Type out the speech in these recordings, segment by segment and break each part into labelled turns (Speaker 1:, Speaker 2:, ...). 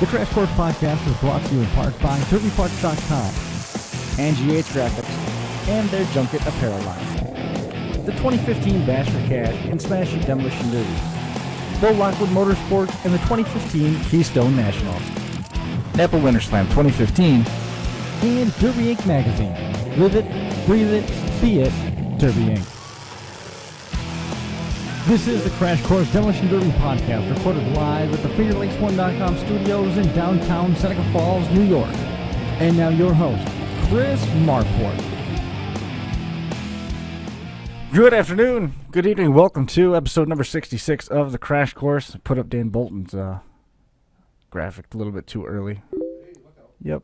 Speaker 1: The Crash Course Podcast is brought to you in part by DerbyParts.com and GH Graphics and their Junket Apparel line. The 2015 Bash for Cash and Smashy Demolition Derby. Lockwood Motorsports and the 2015 Keystone National. Napa Winter Slam 2015 and Derby Inc. magazine. Live it, breathe it, be it, Derby Inc. This is the Crash Course Demolition Derby podcast, recorded live at the FingerLakes1.com studios in downtown Seneca Falls, New York. And now your host, Chris Marport. Good afternoon, good evening, welcome to episode number 66 of the Crash Course. I put up Dan Bolton's graphic a little bit too early. Yep,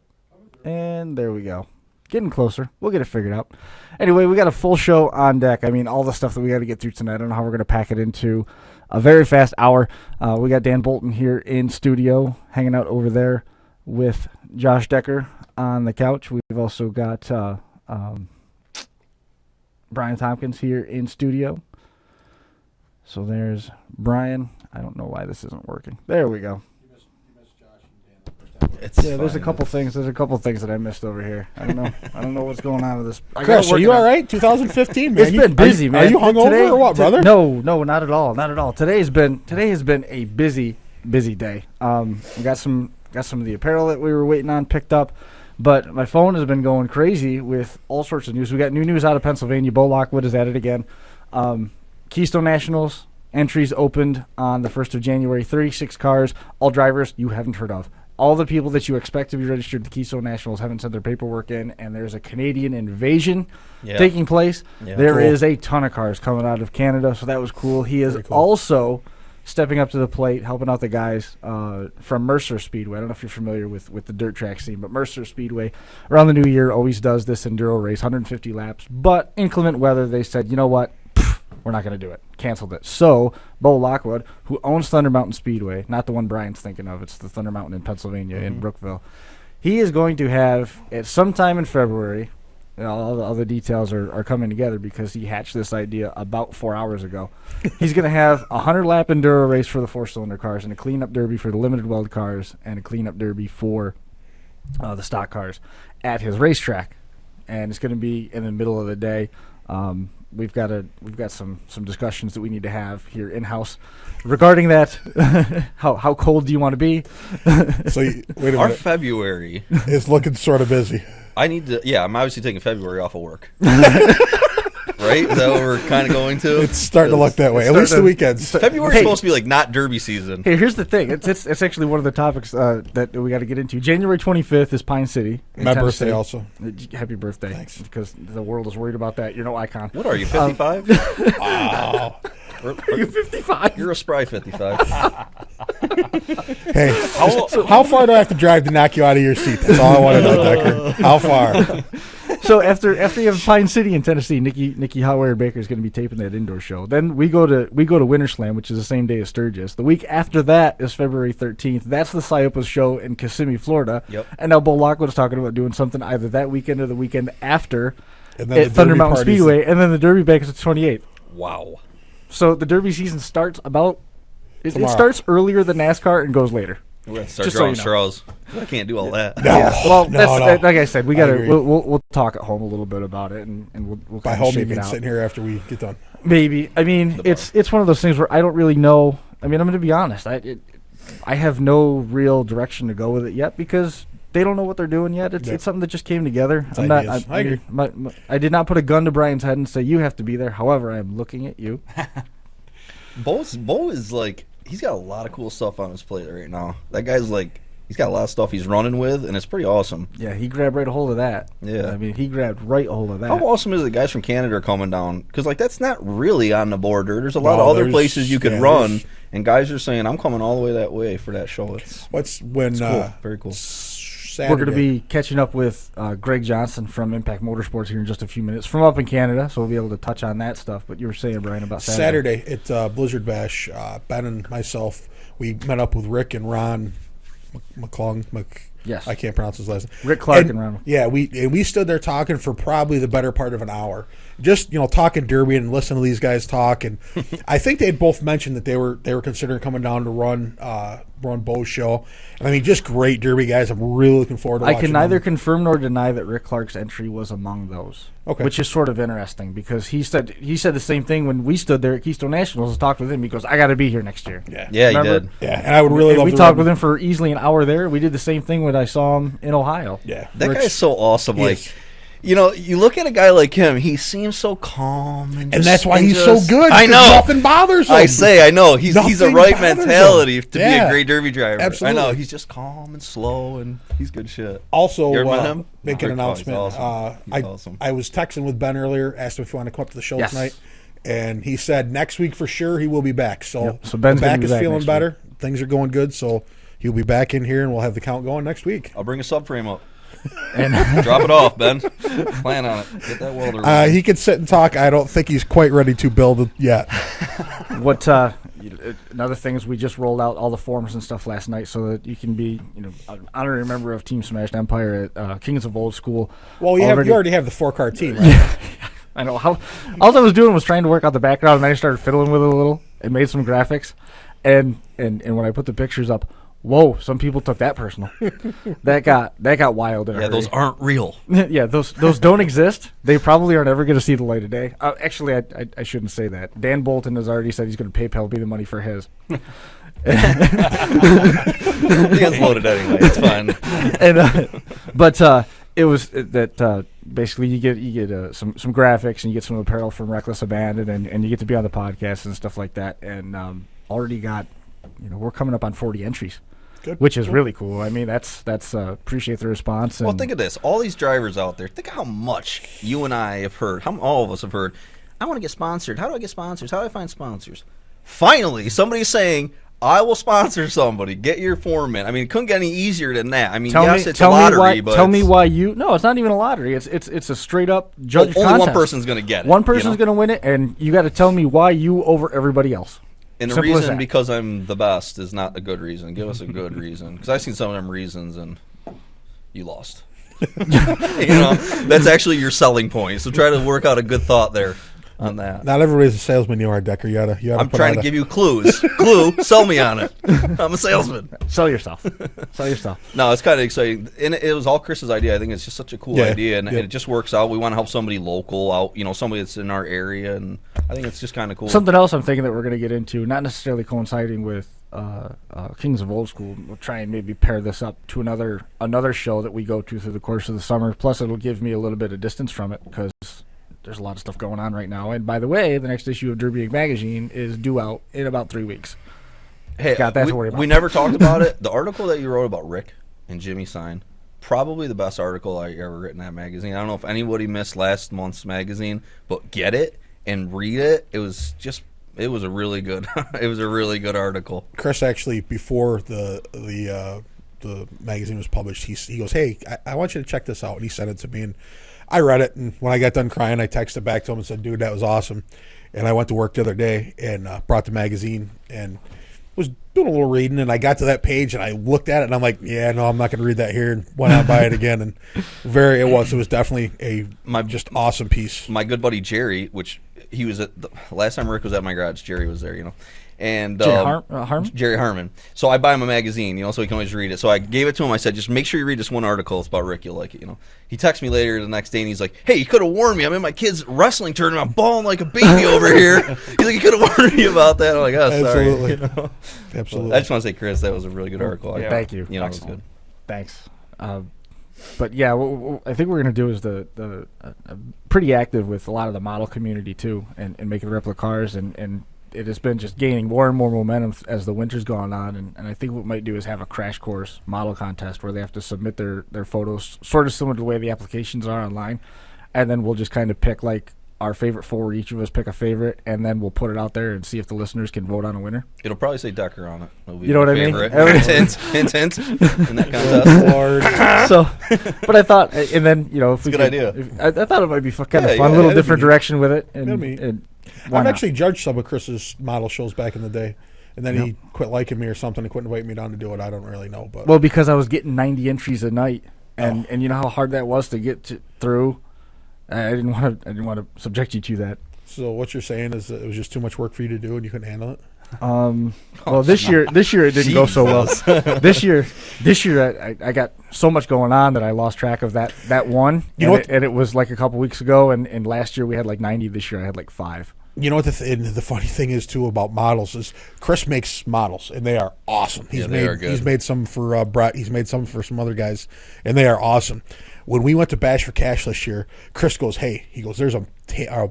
Speaker 1: and there we go. Getting closer. We'll get it figured out. Anyway, we got a full show on deck. I mean, all the stuff that we got to get through tonight. I don't know how we're going to pack it into a very fast hour. We got Dan Bolton here in studio, hanging out over there with Josh Decker on the couch. We've also got Brian Tompkins here in studio. So there's Brian. I don't know why this isn't working. There we go. There's a couple things. There's a couple things that I missed over here. I don't know what's going on with this.
Speaker 2: Chris, are you all right? 202015, man.
Speaker 1: It's been busy, man.
Speaker 2: Are you hungover or what, brother?
Speaker 1: No, not at all. Not at all. Today has been a busy day. We got some of the apparel that we were waiting on picked up, but my phone has been going crazy with all sorts of news. We got new news out of Pennsylvania. Lockwood is at it again. Keystone Nationals entries opened on the 1st of January. 36 cars, all drivers you haven't heard of. All the people that you expect to be registered to Keystone Nationals haven't sent their paperwork in, and there's a Canadian invasion taking place. Yeah. There is a ton of cars coming out of Canada, so that was cool. He is also stepping up to the plate, helping out the guys from Mercer Speedway. I don't know if you're familiar with the dirt track scene, but Mercer Speedway around the new year always does this enduro race, 150 laps. But inclement weather, they said, you know what? We're not going to do it. Canceled it. So, Bo Lockwood, who owns Thunder Mountain Speedway, not the one Brian's thinking of, it's the Thunder Mountain in Pennsylvania, in Brookville. He is going to have, at some time in February, all the details are coming together because he hatched this idea about 4 hours ago. He's going to have a 100-lap enduro race for the four-cylinder cars and a cleanup derby for the limited weld cars and a cleanup derby for the stock cars at his racetrack. And it's going to be in the middle of the day. We've got some discussions that we need to have here in house regarding that. How cold do you want to be?
Speaker 2: So wait a minute.
Speaker 3: Our February
Speaker 2: is looking sort of busy.
Speaker 3: I'm obviously taking February off of work. Right? Is that what we're kind of going to?
Speaker 2: It's starting to look that way. At least the weekends.
Speaker 3: February's supposed to be like not derby season.
Speaker 1: Hey, here's the thing. It's actually one of the topics that we got to get into. January 25th is Pine City.
Speaker 2: My birthday also.
Speaker 1: Happy birthday.
Speaker 2: Thanks.
Speaker 1: Because the world is worried about that. You're no icon.
Speaker 3: What are you, 55?
Speaker 2: Wow.
Speaker 1: Are you 55?
Speaker 3: You're a spry 55.
Speaker 2: Hey, how far do I have to drive to knock you out of your seat? That's all I want to know, Decker. How far?
Speaker 1: So after you have Pine City in Tennessee, Nikki Hotwire Baker is going to be taping that indoor show. Then we go to Winter Slam, which is the same day as Sturgis. The week after that is February 13th. That's the Psyopas show in Kissimmee, Florida.
Speaker 3: Yep.
Speaker 1: And now Bo Lockwood is talking about doing something either that weekend or the weekend after
Speaker 2: at
Speaker 1: Thunder Mountain Speedway, and then the Derby back is the 28th.
Speaker 3: Wow.
Speaker 1: So the Derby season starts it starts earlier than NASCAR and goes later.
Speaker 3: We're going to start drawing straws. I can't do all that.
Speaker 2: No.
Speaker 1: Yeah. Well,
Speaker 2: no.
Speaker 1: Like I said, we'll talk at home a little bit about it, and we'll
Speaker 2: by
Speaker 1: kind
Speaker 2: home
Speaker 1: of
Speaker 2: you
Speaker 1: shake
Speaker 2: mean
Speaker 1: it out.
Speaker 2: sitting here after we get done.
Speaker 1: Maybe. I mean, it's one of those things where I don't really know. I mean, I'm going to be honest. I have no real direction to go with it yet because they don't know what they're doing yet. It's something that just came together.
Speaker 2: I agree.
Speaker 1: I did not put a gun to Brian's head and say you have to be there. However, I am looking at you.
Speaker 3: Bo is like, he's got a lot of cool stuff on his plate right now. That guy's like, he's got a lot of stuff he's running with, and it's pretty awesome.
Speaker 1: Yeah, he grabbed right a hold of that.
Speaker 3: Yeah.
Speaker 1: I mean, he grabbed right a hold of that.
Speaker 3: How awesome is it the guys from Canada are coming down? Because, like, that's not really on the border. There's a lot of other places you could run, and guys are saying, I'm coming all the way that way for that show. It's cool. Very cool.
Speaker 2: Saturday.
Speaker 1: We're going to be catching up with Greg Johnson from Impact Motorsports here in just a few minutes from up in Canada, so we'll be able to touch on that stuff. But you were saying, Brian, about Saturday.
Speaker 2: Saturday at Blizzard Bash, Ben and myself, we met up with Rick and Ron McClung.
Speaker 1: Yes.
Speaker 2: I can't pronounce his last name.
Speaker 1: Rick Clark and Ronald.
Speaker 2: Yeah, we stood there talking for probably the better part of an hour. Just, talking derby and listening to these guys talk. And I think they had both mentioned that they were considering coming down to run Bo's show. And I mean, just great derby guys. I'm really looking forward to watching
Speaker 1: I can neither
Speaker 2: them.
Speaker 1: confirm nor deny that Rick Clark's entry was among those.
Speaker 2: Okay.
Speaker 1: Which is sort of interesting because he said the same thing when we stood there at Keystone Nationals and talked with him. He goes, I got to be here next year.
Speaker 2: Yeah,
Speaker 3: he
Speaker 1: Remember?
Speaker 3: did.
Speaker 2: Yeah, and I would really love
Speaker 1: we
Speaker 2: to
Speaker 1: talked
Speaker 2: run.
Speaker 1: with him for easily an hour there. We did the same thing when I saw him in Ohio.
Speaker 2: Yeah.
Speaker 3: That
Speaker 2: Rick's-
Speaker 3: guy's so awesome. Like,
Speaker 2: Yes.
Speaker 3: you look at a guy like him, he seems so calm. And
Speaker 2: that's why he's so good.
Speaker 3: I
Speaker 2: 'cause
Speaker 3: know.
Speaker 2: Nothing bothers him.
Speaker 3: I know. He's a
Speaker 2: Nothing
Speaker 3: right
Speaker 2: bothers
Speaker 3: mentality
Speaker 2: him.
Speaker 3: to be
Speaker 2: Yeah.
Speaker 3: a great derby driver.
Speaker 2: Absolutely.
Speaker 3: I know. He's just calm and slow, and he's good shit.
Speaker 2: Also,
Speaker 3: You ever met him?
Speaker 2: make an
Speaker 3: Rick Clark's
Speaker 2: announcement.
Speaker 3: awesome. He's awesome.
Speaker 2: I was texting with Ben earlier, asked him if he wanted to come up to the show
Speaker 1: Yes.
Speaker 2: tonight, and he said next week for sure he will be back. So,
Speaker 1: Yep. So Ben's
Speaker 2: the
Speaker 1: gonna
Speaker 2: back
Speaker 1: be
Speaker 2: is
Speaker 1: back
Speaker 2: feeling
Speaker 1: next
Speaker 2: better. Things are going good, so he'll be back in here, and we'll have the count going next week.
Speaker 3: I'll bring a subframe up.
Speaker 1: And
Speaker 3: Drop it off, Ben. Plan on it. Get that welder.
Speaker 2: He can sit and talk. I don't think he's quite ready to build it yet.
Speaker 1: what another thing is we just rolled out all the forms and stuff last night so that you can be an honorary member of Team Smashed Empire at Kings of Old School.
Speaker 2: Well, you already have the 4-car team, right?
Speaker 1: I know how. All I was doing was trying to work out the background, and then I started fiddling with it a little and made some graphics. And when I put the pictures up, whoa! Some people took that personal. that got wild. In a
Speaker 3: Yeah, those
Speaker 1: hurry.
Speaker 3: aren't real.
Speaker 1: Yeah, those don't exist. They probably are never going to see the light of day. Actually, I shouldn't say that. Dan Bolton has already said he's going to PayPal me the money for his.
Speaker 3: He gets loaded anyway. It's fine.
Speaker 1: And it was that basically you get some graphics and you get some apparel from Reckless Abandon and you get to be on the podcast and stuff like that. And already got we're coming up on 40 entries.
Speaker 2: Good.
Speaker 1: Which is really cool. I mean, that's appreciate the response.
Speaker 3: Well,
Speaker 1: and
Speaker 3: think of this. All these drivers out there, think of how much you and I have heard, how all of us have heard, I want to get sponsored. How do I get sponsors? How do I find sponsors? Finally, somebody's saying, I will sponsor somebody. Get your form in. I mean, it couldn't get any easier than that. I mean, it's a lottery, but
Speaker 1: tell me why you. No, it's not even a lottery. It's a straight up judge contest.
Speaker 3: Only one person's going to get it.
Speaker 1: One person's going to win it, and you got to tell me why you over everybody else.
Speaker 3: And the
Speaker 1: Simple as
Speaker 3: reason
Speaker 1: that.
Speaker 3: because I'm the best is not a good reason. Give us a good reason. Because I've seen some of them reasons, and you lost. That's actually your selling point. So try to work out a good thought there on that.
Speaker 2: Not everybody's a salesman, you are, Decker. You gotta
Speaker 3: I'm trying to give you clues. Sell me on it. I'm a salesman.
Speaker 1: Sell yourself. Sell yourself.
Speaker 3: No, it's kind of exciting. And it was all Chris's idea. I think it's just such a cool idea, and it just works out. We want to help somebody local out, somebody that's in our area, and I think it's just kind of cool.
Speaker 1: Something else I'm thinking that we're going to get into, not necessarily coinciding with Kings of Old School. We'll try and maybe pair this up to another show that we go to through the course of the summer. Plus, it'll give me a little bit of distance from it because there's a lot of stuff going on right now. And by the way, the next issue of Derby Inc. Magazine is due out in about 3 weeks.
Speaker 3: Hey,
Speaker 1: got that to worry about.
Speaker 3: We never talked about it. The article that you wrote about Rick and Jimmy Sign, probably the best article I ever written in that magazine. I don't know if anybody missed last month's magazine, but get it and read it. It was a really good article.
Speaker 2: Chris actually, before the magazine was published, he goes, "Hey, I want you to check this out," and he sent it to me, and I read it, and when I got done crying, I texted back to him and said, "Dude, that was awesome." And I went to work the other day and brought the magazine and was doing a little reading, and I got to that page and I looked at it and I'm like, "Yeah, no, I'm not going to read that here," and went out and buy it again. And it was definitely a just awesome piece.
Speaker 3: My good buddy Jerry, which he was at the last time Rick was at my garage, Jerry was there, and
Speaker 1: Harmon?
Speaker 3: Jerry Harmon. So I buy him a magazine, so he can always read it. So I gave it to him. I said, just make sure you read this one article. It's about Rick. You'll like it. He texts me later the next day, and he's like, "Hey, you could have warned me. I'm in my kid's wrestling tournament. I'm bawling like a baby over here." He's like, "You could have warned me about that." I'm like, "Oh, sorry."
Speaker 2: Absolutely. Absolutely.
Speaker 3: I just want to say, Chris, that was a really good article.
Speaker 1: Thank you.
Speaker 3: It was good.
Speaker 1: Thanks. But yeah, what I think we're going to do is pretty active with a lot of the model community too, and making replica cars, and it has been just gaining more and more momentum as the winter's gone on, and I think what we might do is have a crash course model contest where they have to submit their photos, sort of similar to the way the applications are online, and then we'll just kind of pick like our favorite four. Each of us pick a favorite, and then we'll put it out there and see if the listeners can vote on a winner.
Speaker 3: It'll probably say Decker on it. It'll be
Speaker 1: you know what I mean?
Speaker 3: Hint, hint, hint. In that contest.
Speaker 2: Lord.
Speaker 1: So, but I thought, and then if we
Speaker 3: good idea.
Speaker 1: I thought it might be kind of fun, a little different direction with it. And
Speaker 2: I've actually judged some of Chris's model shows back in the day. and then he quit liking me or something and quit inviting me down to do it. I don't really know, but
Speaker 1: Well, because I was getting 90 entries a night, and you know how hard that was to get through. I didn't want to subject you to that.
Speaker 2: So what you're saying is that it was just too much work for you to do and you couldn't handle it?
Speaker 1: Well, this year it didn't go so well. this year I got so much going on that I lost track of that one.
Speaker 2: You know what?
Speaker 1: And it was like a couple weeks ago, and last year we had like 90. This year I had like 5.
Speaker 2: You know what the funny thing is too about models is Chris makes models and they are awesome.
Speaker 3: They are good.
Speaker 2: He's made some for Brett. He's made some for some other guys, and they are awesome. When we went to Bash for Cash this year, Chris goes, "Hey," he goes, "There's a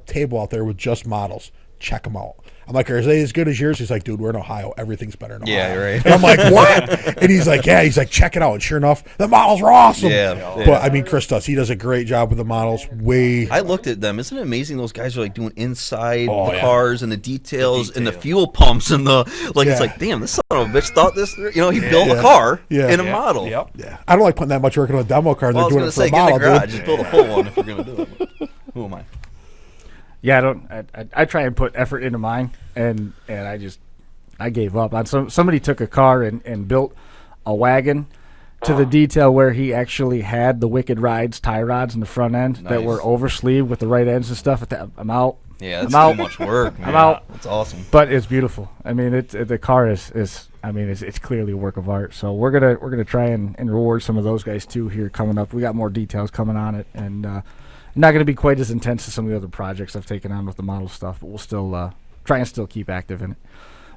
Speaker 2: table out there with just models. Check them out." I'm like, "Are they as good as yours?" He's like, "Dude, we're in Ohio. Everything's better in Ohio."
Speaker 3: Yeah, right.
Speaker 2: And I'm like, "What?" And he's like, "Yeah." He's like, "Check it out." And sure enough, the models are awesome.
Speaker 3: Yeah.
Speaker 2: But I mean, Chris does. He does a great job with the models.
Speaker 3: I looked at them. Isn't it amazing? Those guys are like doing inside
Speaker 2: Oh,
Speaker 3: the
Speaker 2: yeah.
Speaker 3: cars and the details and the fuel pumps and the like.
Speaker 2: Yeah.
Speaker 3: It's like, damn, this son of a bitch thought this. He built a car in a model.
Speaker 4: Yep.
Speaker 2: Yeah, I don't like putting that much work into a demo car. And
Speaker 3: Well, I
Speaker 2: they're
Speaker 3: was
Speaker 2: doing
Speaker 3: going
Speaker 2: it
Speaker 3: to
Speaker 2: for a
Speaker 3: say, get in
Speaker 2: model,
Speaker 3: the garage,
Speaker 2: dude.
Speaker 3: just build a full one if you're going to do it. But who am I?
Speaker 1: Yeah, I try and put effort into mine, and I gave up. Somebody took a car and built a wagon to the detail where he actually had the Wicked Rides tie rods in the front end that were oversleeved with the right ends and stuff. I'm out.
Speaker 3: Yeah, that's
Speaker 1: I'm
Speaker 3: too
Speaker 1: out.
Speaker 3: much work, man.
Speaker 1: I'm out.
Speaker 3: That's awesome.
Speaker 1: But it's beautiful. I mean, the car is it's clearly a work of art. So we're gonna try and reward some of those guys too here coming up. We got more details coming on it, and not going to be quite as intense as some of the other projects I've taken on with the model stuff. But we'll still try and still keep active in it.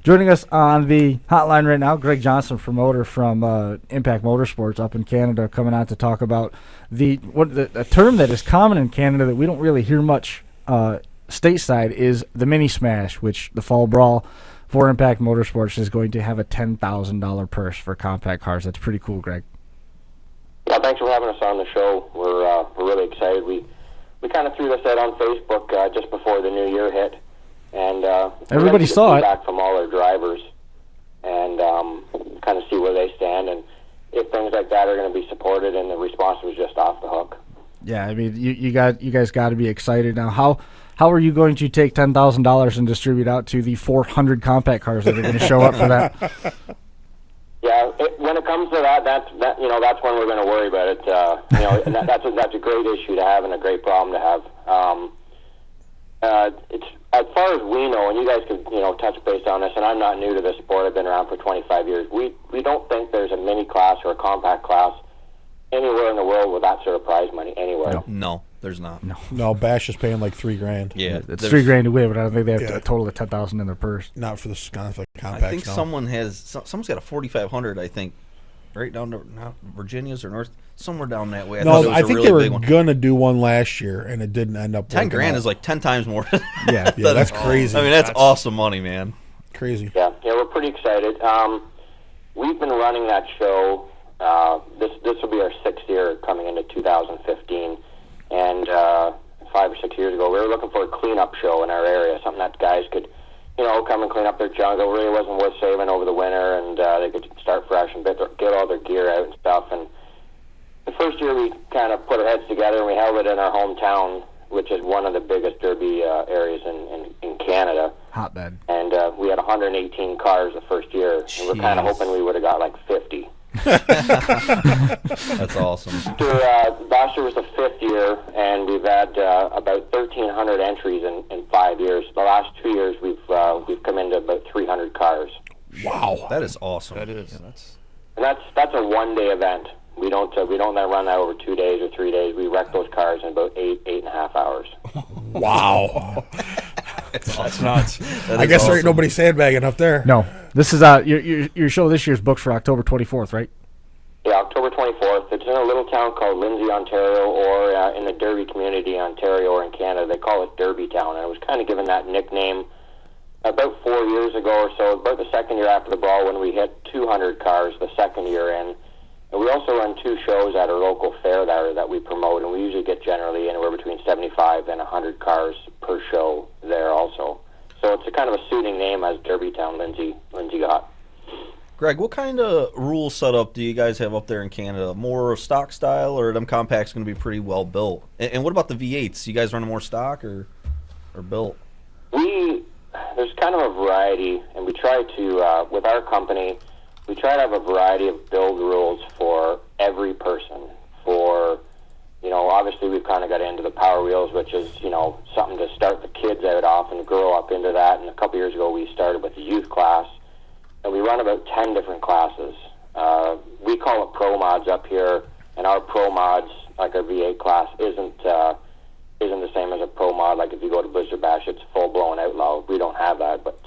Speaker 1: Joining us on the hotline right now, Greg Johnson, promoter from Impact Motorsports up in Canada, coming on to talk about a term that is common in Canada that we don't really hear much stateside is the minismash, which the Fall Brawl for Impact Motorsports is going to have a $10,000 purse for compact cars. That's pretty cool, Greg.
Speaker 5: Yeah, thanks for having us on the show. We're really excited. We kind of threw this out on Facebook just before the new year hit, and
Speaker 1: everybody saw it.
Speaker 5: Feedback from all our drivers, and kind of see where they stand, and if things like that are going to be supported. And the response was just off the hook.
Speaker 1: Yeah, I mean, you guys got to be excited now. How are you going to take $10,000 and distribute out to the 400 compact cars that are going to show up for that?
Speaker 5: Yeah, when it comes to that's when we're going to worry about it. And that's a great issue to have and a great problem to have. It's as far as we know, and you guys could touch base on this. And I'm not new to this sport. I've been around for 25 years. We don't think there's a mini class or a compact class anywhere in the world with that sort of prize money anywhere.
Speaker 3: No, there's not.
Speaker 2: No, Bash is paying like $3,000.
Speaker 3: Yeah,
Speaker 1: It's $3,000 to win, but I don't think they have a total of $10,000 in their purse.
Speaker 2: Not for the compact.
Speaker 3: I think someone's got a 4,500. I think right down to Virginia's or North, somewhere down that way.
Speaker 2: I think they were gonna do one last year, and it didn't end up.
Speaker 3: $10,000 is like 10 times more.
Speaker 2: Yeah, that's crazy.
Speaker 3: I mean, that's awesome money, man.
Speaker 2: Crazy.
Speaker 5: Yeah, we're pretty excited. We've been running that show. This will be our 6th year coming into 2015, and 5 or 6 years ago, we were looking for a cleanup show in our area, something that guys could, come and clean up their junk. It really wasn't worth saving over the winter, and they could start fresh and get all their gear out and stuff. And the first year, we kind of put our heads together and we held it in our hometown, which is one of the biggest derby areas in Canada.
Speaker 1: Hotbed.
Speaker 5: And we had 118 cars the first year, and we're kind of hoping we would have got like 50.
Speaker 3: That's awesome.
Speaker 5: Last year was the 5th year, and we've had about 1,300 entries in 5 years. The last 2 years, we've come into about 300 cars.
Speaker 2: Wow,
Speaker 3: that is awesome.
Speaker 4: That is.
Speaker 5: And that's a one-day event. We don't then run that over 2 days or 3 days. We wreck those cars in about 8.5 hours.
Speaker 2: Wow.
Speaker 4: That's nuts.
Speaker 2: I guess there ain't nobody sandbagging up there.
Speaker 1: No, this is your show this year's booked for October 24th, right?
Speaker 5: Yeah, October 24th. It's in a little town called Lindsay, Ontario, or in the Derby community, Ontario, or in Canada. They call it Derby Town, and it was kind of given that nickname about 4 years ago or so, about the second year after the Brawl, when we hit 200 cars the second year in. And we also run 2 shows at our local fair there that we promote, and we usually get generally anywhere between 75 and 100 cars per show there also. So it's a kind of a suiting name as Derby Town, Lindsay got.
Speaker 3: Greg, what kind of rule setup do you guys have up there in Canada? More stock style, or are them compacts going to be pretty well built? And what about the V8s? You guys run more stock or built?
Speaker 5: The there's kind of a variety, and we try to, with our company, we try to have a variety of build rules for every person. For, obviously we've kind of got into the Power Wheels, which is, something to start the kids out off and grow up into that. And a couple years ago we started with the youth class, and we run about 10 different classes. We call it Pro Mods up here, and our Pro Mods, like our V8 class, isn't the same as a Pro Mod. Like if you go to Blizzard Bash, it's full-blown outlaw. We don't have that, but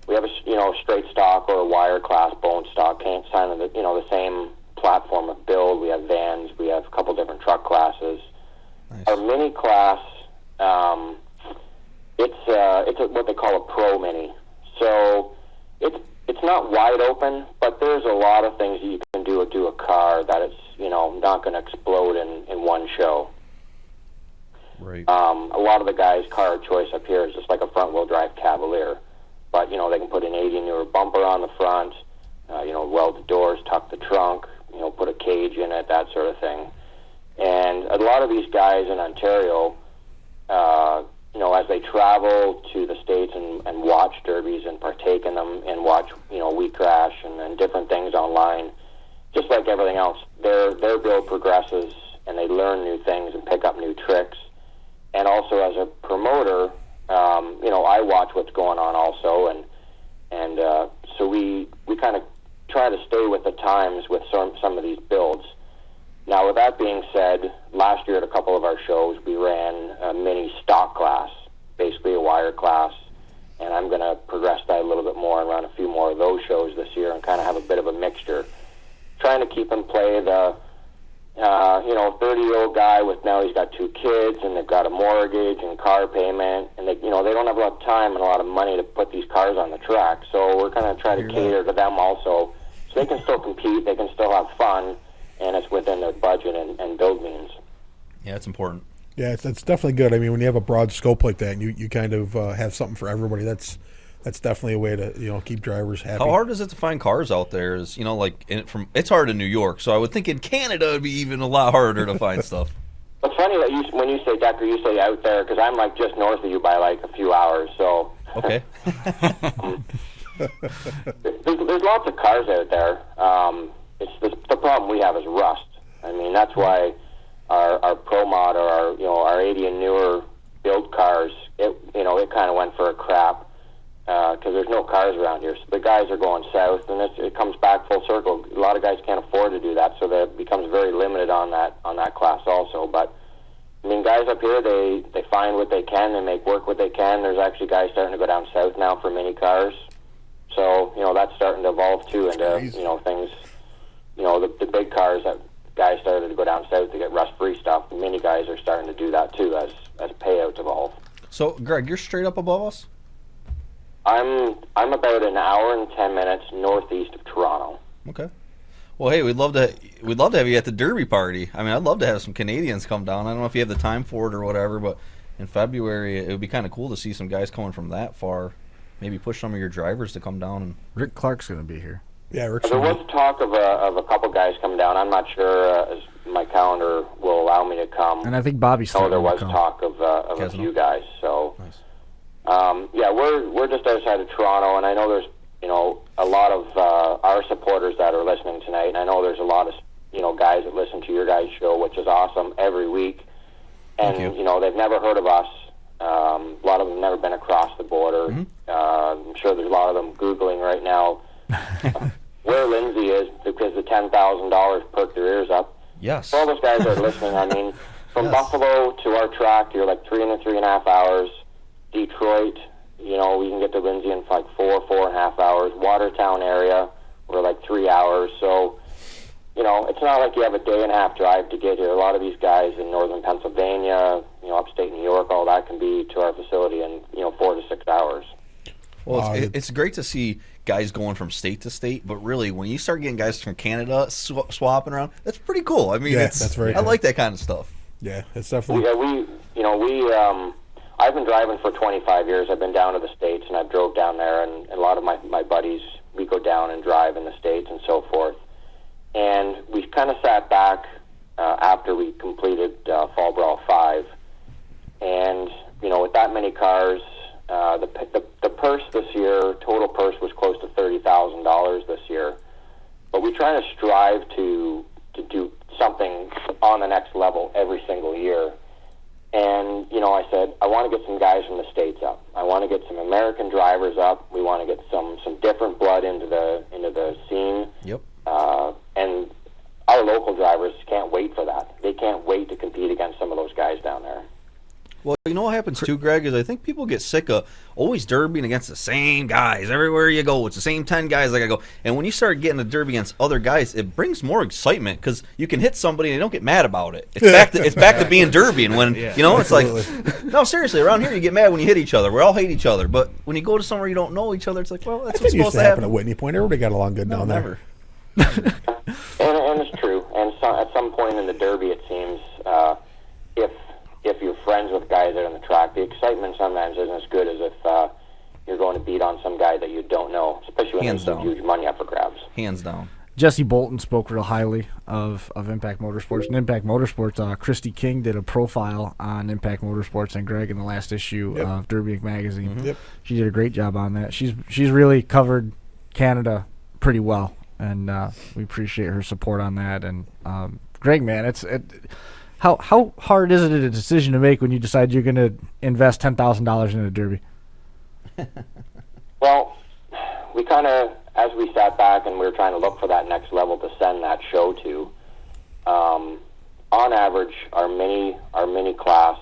Speaker 5: we have a straight stock or a wire class, bone stock, can't sign the same platform of build. We have vans, we have a couple different truck classes. Nice. Our mini class, it's what they call a Pro Mini. So it's not wide open, but there's a lot of things that you can do to a car that it's not going to explode in one show.
Speaker 3: Right.
Speaker 5: A lot of the guys' car of choice up here is just like a front-wheel drive Cavalier, but they can put an 80 newer bumper on the front, weld the doors, tuck the trunk, put a cage in it, that sort of thing. And a lot of these guys in Ontario, as they travel to the States and watch derbies and partake in them and watch, We Crash and different things online, just like everything else, their build progresses and they learn new things and pick up new tricks. And also as a promoter, I watch what's going on also, and so we kind of try to stay with the times with some of these builds. Now, with that being said, last year at a couple of our shows, we ran a mini stock class, basically a wire class, and I'm going to progress that a little bit more and run a few more of those shows this year and kind of have a bit of a mixture, trying to keep them play the 30-year-old guy with now he's got 2 kids and they've got a mortgage and car payment, and they don't have a lot of time and a lot of money to put these cars on the track. So we're kind of trying to cater to them also, so they can still compete, they can still have fun, and it's within their budget and build means.
Speaker 3: Yeah, it's important.
Speaker 2: Yeah, it's definitely good. I mean, when you have a broad scope like that, and you kind of have something for everybody, that's definitely a way to keep drivers happy.
Speaker 3: How hard is it to find cars out there? It's hard in New York, so I would think in Canada it'd be even a lot harder to find stuff.
Speaker 5: It's funny that when you say Decker, you say out there, because I'm like just north of you by like a few hours. So
Speaker 3: okay.
Speaker 5: there's lots of cars out there. The problem we have is rust. I mean, that's why our Pro Mod or our 80 and newer build cars, it kind of went for a crap. Because there's no cars around here. So the guys are going south, and it comes back full circle. A lot of guys can't afford to do that, so that becomes very limited on that class also. But, I mean, guys up here, they find what they can, they make work what they can. There's actually guys starting to go down south now for mini cars. So, that's starting to evolve, too, into, things, the big cars that guys started to go down south to get rust-free stuff. The mini guys are starting to do that, too, as payouts evolve.
Speaker 3: So, Greg, you're straight up above us?
Speaker 5: I'm about an hour and 10 minutes northeast of Toronto.
Speaker 3: Okay. Well, hey, we'd love to have you at the Derby party. I mean, I'd love to have some Canadians come down. I don't know if you have the time for it or whatever, but in February it would be kind of cool to see some guys coming from that far. Maybe push some of your drivers to come down. And
Speaker 1: Rick Clark's going to be here.
Speaker 2: Yeah, Rick's
Speaker 5: there was talk of a couple guys coming down. I'm not sure as my calendar will allow me to come.
Speaker 1: And I think Bobby's starting
Speaker 5: there was
Speaker 1: to come.
Speaker 5: talk of a few guys. So.
Speaker 3: Nice.
Speaker 5: We're just outside of Toronto, and I know there's a lot of our supporters that are listening tonight, and I know there's a lot of guys that listen to your guys' show, which is awesome every week, and they've never heard of us. A lot of them have never been across the border.
Speaker 3: Mm-hmm.
Speaker 5: I'm sure there's a lot of them Googling right now where Lindsay is, because the $10,000 perked their ears up.
Speaker 3: Yes.
Speaker 5: For all those guys that are listening, I mean, from Buffalo to our track, you're like 3.5 hours. Detroit, we can get to Lindsay in like 4.5 hours. Watertown area, we're like 3 hours. So, it's not like you have a day and a half drive to get here. A lot of these guys in northern Pennsylvania, upstate New York, all that can be to our facility in 4 to 6 hours.
Speaker 3: Well, it's great to see guys going from state to state, but really, when you start getting guys from Canada swapping around, that's pretty cool. I mean,
Speaker 2: that's very
Speaker 3: I
Speaker 2: cool.
Speaker 3: like that kind of stuff.
Speaker 2: Yeah, it's definitely.
Speaker 5: I've been driving for 25 years. I've been down to the States, and I've drove down there, and a lot of my buddies, we go down and drive in the States and so forth. And we kind of sat back after we completed Fall Brawl 5. And, with that many cars, The purse this year, total purse was close to $30,000 this year. But we try to strive to do something on the next level every single year. And, I said, I want to get some guys from the States up. I want to get some American drivers up. We want to get some different blood into the scene.
Speaker 3: Yep.
Speaker 5: And our local drivers can't wait for that. They can't wait to compete against some of those guys down there.
Speaker 3: Well, you know what happens too, Greg, is I think people get sick of always derbying against the same guys. Everywhere you go, it's the same 10 guys like I go. And when you start getting a derby against other guys, it brings more excitement because you can hit somebody and they don't get mad about it. It's back to being derbying when, it's like, no, seriously, around here you get mad when you hit each other. We all hate each other. But when you go to somewhere you don't know each other, it's like, well, that's what's supposed to happen.
Speaker 2: At Whitney Point. Everybody got along good down there.
Speaker 5: and it's true. And at some point in the derby, it seems, if you're friends with guys out on the track, the excitement sometimes isn't as good as if you're going to beat on some guy that you don't know, especially when there's some huge money up for grabs.
Speaker 3: Hands down.
Speaker 1: Jesse Bolton spoke real highly of Impact Motorsports. And Impact Motorsports, Christy King did a profile on Impact Motorsports and Greg in the last issue of Derby Inc. magazine.
Speaker 2: Mm-hmm. Yep.
Speaker 1: She did a great job on that. She's really covered Canada pretty well, and we appreciate her support on that. And Greg, man, how hard is it a decision to make when you decide you're going to invest $10,000 in a derby?
Speaker 5: Well, we kind of, as we sat back and we were trying to look for that next level to send that show to, on average, our mini class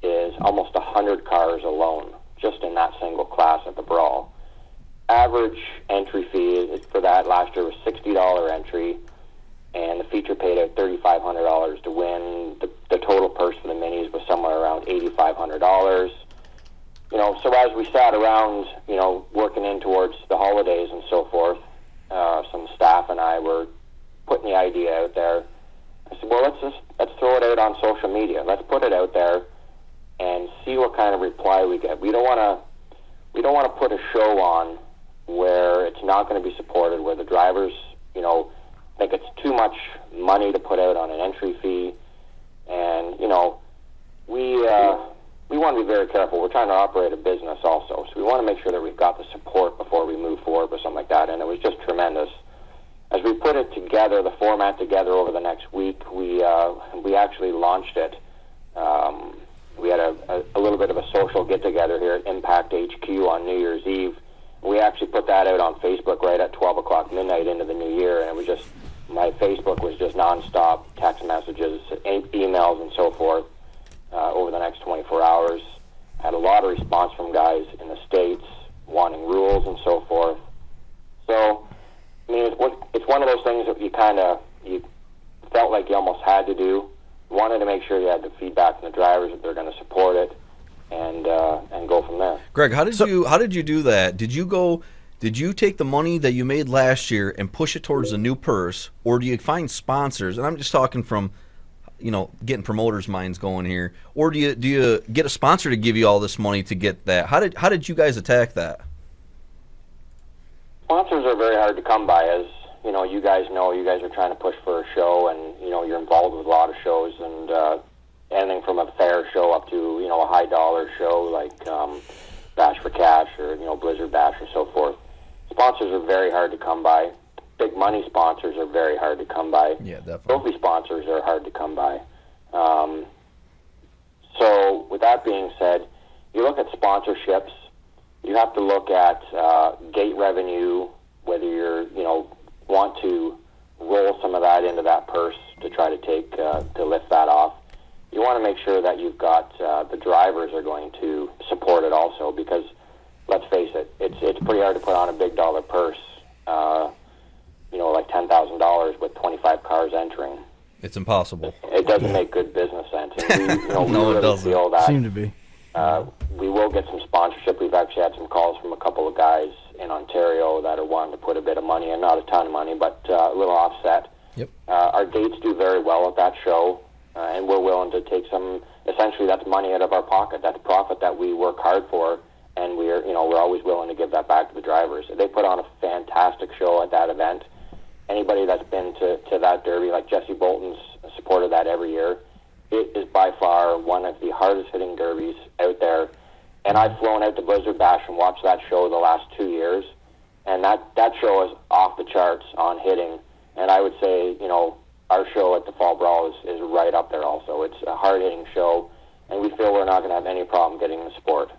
Speaker 5: is almost 100 cars alone, just in that single class at the Brawl. Average entry fee for that last year was $60 entry, and the feature paid out $3,500 to win. The total purse for the minis was somewhere around $8,500. So as we sat around, working in towards the holidays and so forth, some staff and I were putting the idea out there. I said, well, let's throw it out on social media. Let's put it out there and see what kind of reply we get. We don't want to put a show on where it's not going to be supported, where the drivers, think it's too much money to put out on an entry fee. And, we want to be very careful. We're trying to operate a business also, so we want to make sure that we've got the support before we move forward with something like that. And it was just tremendous. As we put it together, the format together over the next week, we actually launched it. We had a little bit of a social get-together here at Impact HQ on New Year's Eve. We actually put that out on Facebook right at 12 o'clock midnight into the new year, and it was just, my Facebook was just nonstop text messages, emails, and so forth over the next 24 hours. Had a lot of response from guys in the States wanting rules and so forth. So, it's one of those things that you felt like you almost had to do. Wanted to make sure you had the feedback from the drivers that they're going to support it, and go from there.
Speaker 3: Greg, how did you do that? Did you take the money that you made last year and push it towards the new purse, or do you find sponsors? And I'm just talking from, getting promoters' minds going here, or do you get a sponsor to give you all this money to get that? How did you guys attack that?
Speaker 5: Sponsors are very hard to come by, as you guys know. You guys are trying to push for a show, and you're involved with a lot of shows, and anything from a fair show up to a high dollar show like Bash for Cash or Blizzard Bash or so forth. Sponsors are very hard to come by. Big money sponsors are very hard to come by.
Speaker 3: Yeah, definitely.
Speaker 5: Trophy sponsors are hard to come by. So with that being said, you look at sponsorships. You have to look at gate revenue, whether you're want to roll some of that into that purse to try to lift that off. You want to make sure that you've got the drivers are going to support it also, because let's face it, it's pretty hard to put on a big dollar purse, like $10,000 with 25 cars entering.
Speaker 3: It's impossible.
Speaker 5: It doesn't make good business sense. And we
Speaker 3: No, it
Speaker 5: really
Speaker 3: doesn't.
Speaker 5: feel that
Speaker 1: Seem to be.
Speaker 5: we will get some sponsorship. We've actually had some calls from a couple of guys in Ontario that are wanting to put a bit of money in, not a ton of money, but a little offset.
Speaker 3: Yep.
Speaker 5: Our gates do very well at that show, and we're willing to take some. Essentially, that's money out of our pocket. That's profit that we work hard for, and we're always willing to give that back to the drivers. They put on a fantastic show at that event. Anybody that's been to that derby, like Jesse Bolton's supported that every year. It is by far one of the hardest hitting derbies out there, And I've flown out to Blizzard Bash and watched that show the last 2 years, and that show is off the charts on hitting. And I would say, our show at the Fall Brawl is right up there also. It's a hard-hitting show, and we feel we're not going to have any problem getting the sport.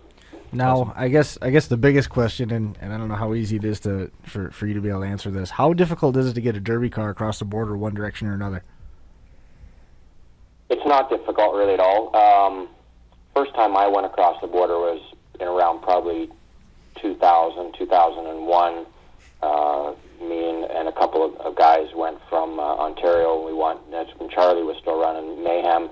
Speaker 1: Now, I guess the biggest question, and I don't know how easy it is for you to be able to answer this, how difficult is it to get a derby car across the border one direction or another?
Speaker 5: It's not difficult really at all. First time I went across the border was in around probably 2000, 2001. Me and a couple of guys went from Ontario. That's when Charlie was still running Mayhem.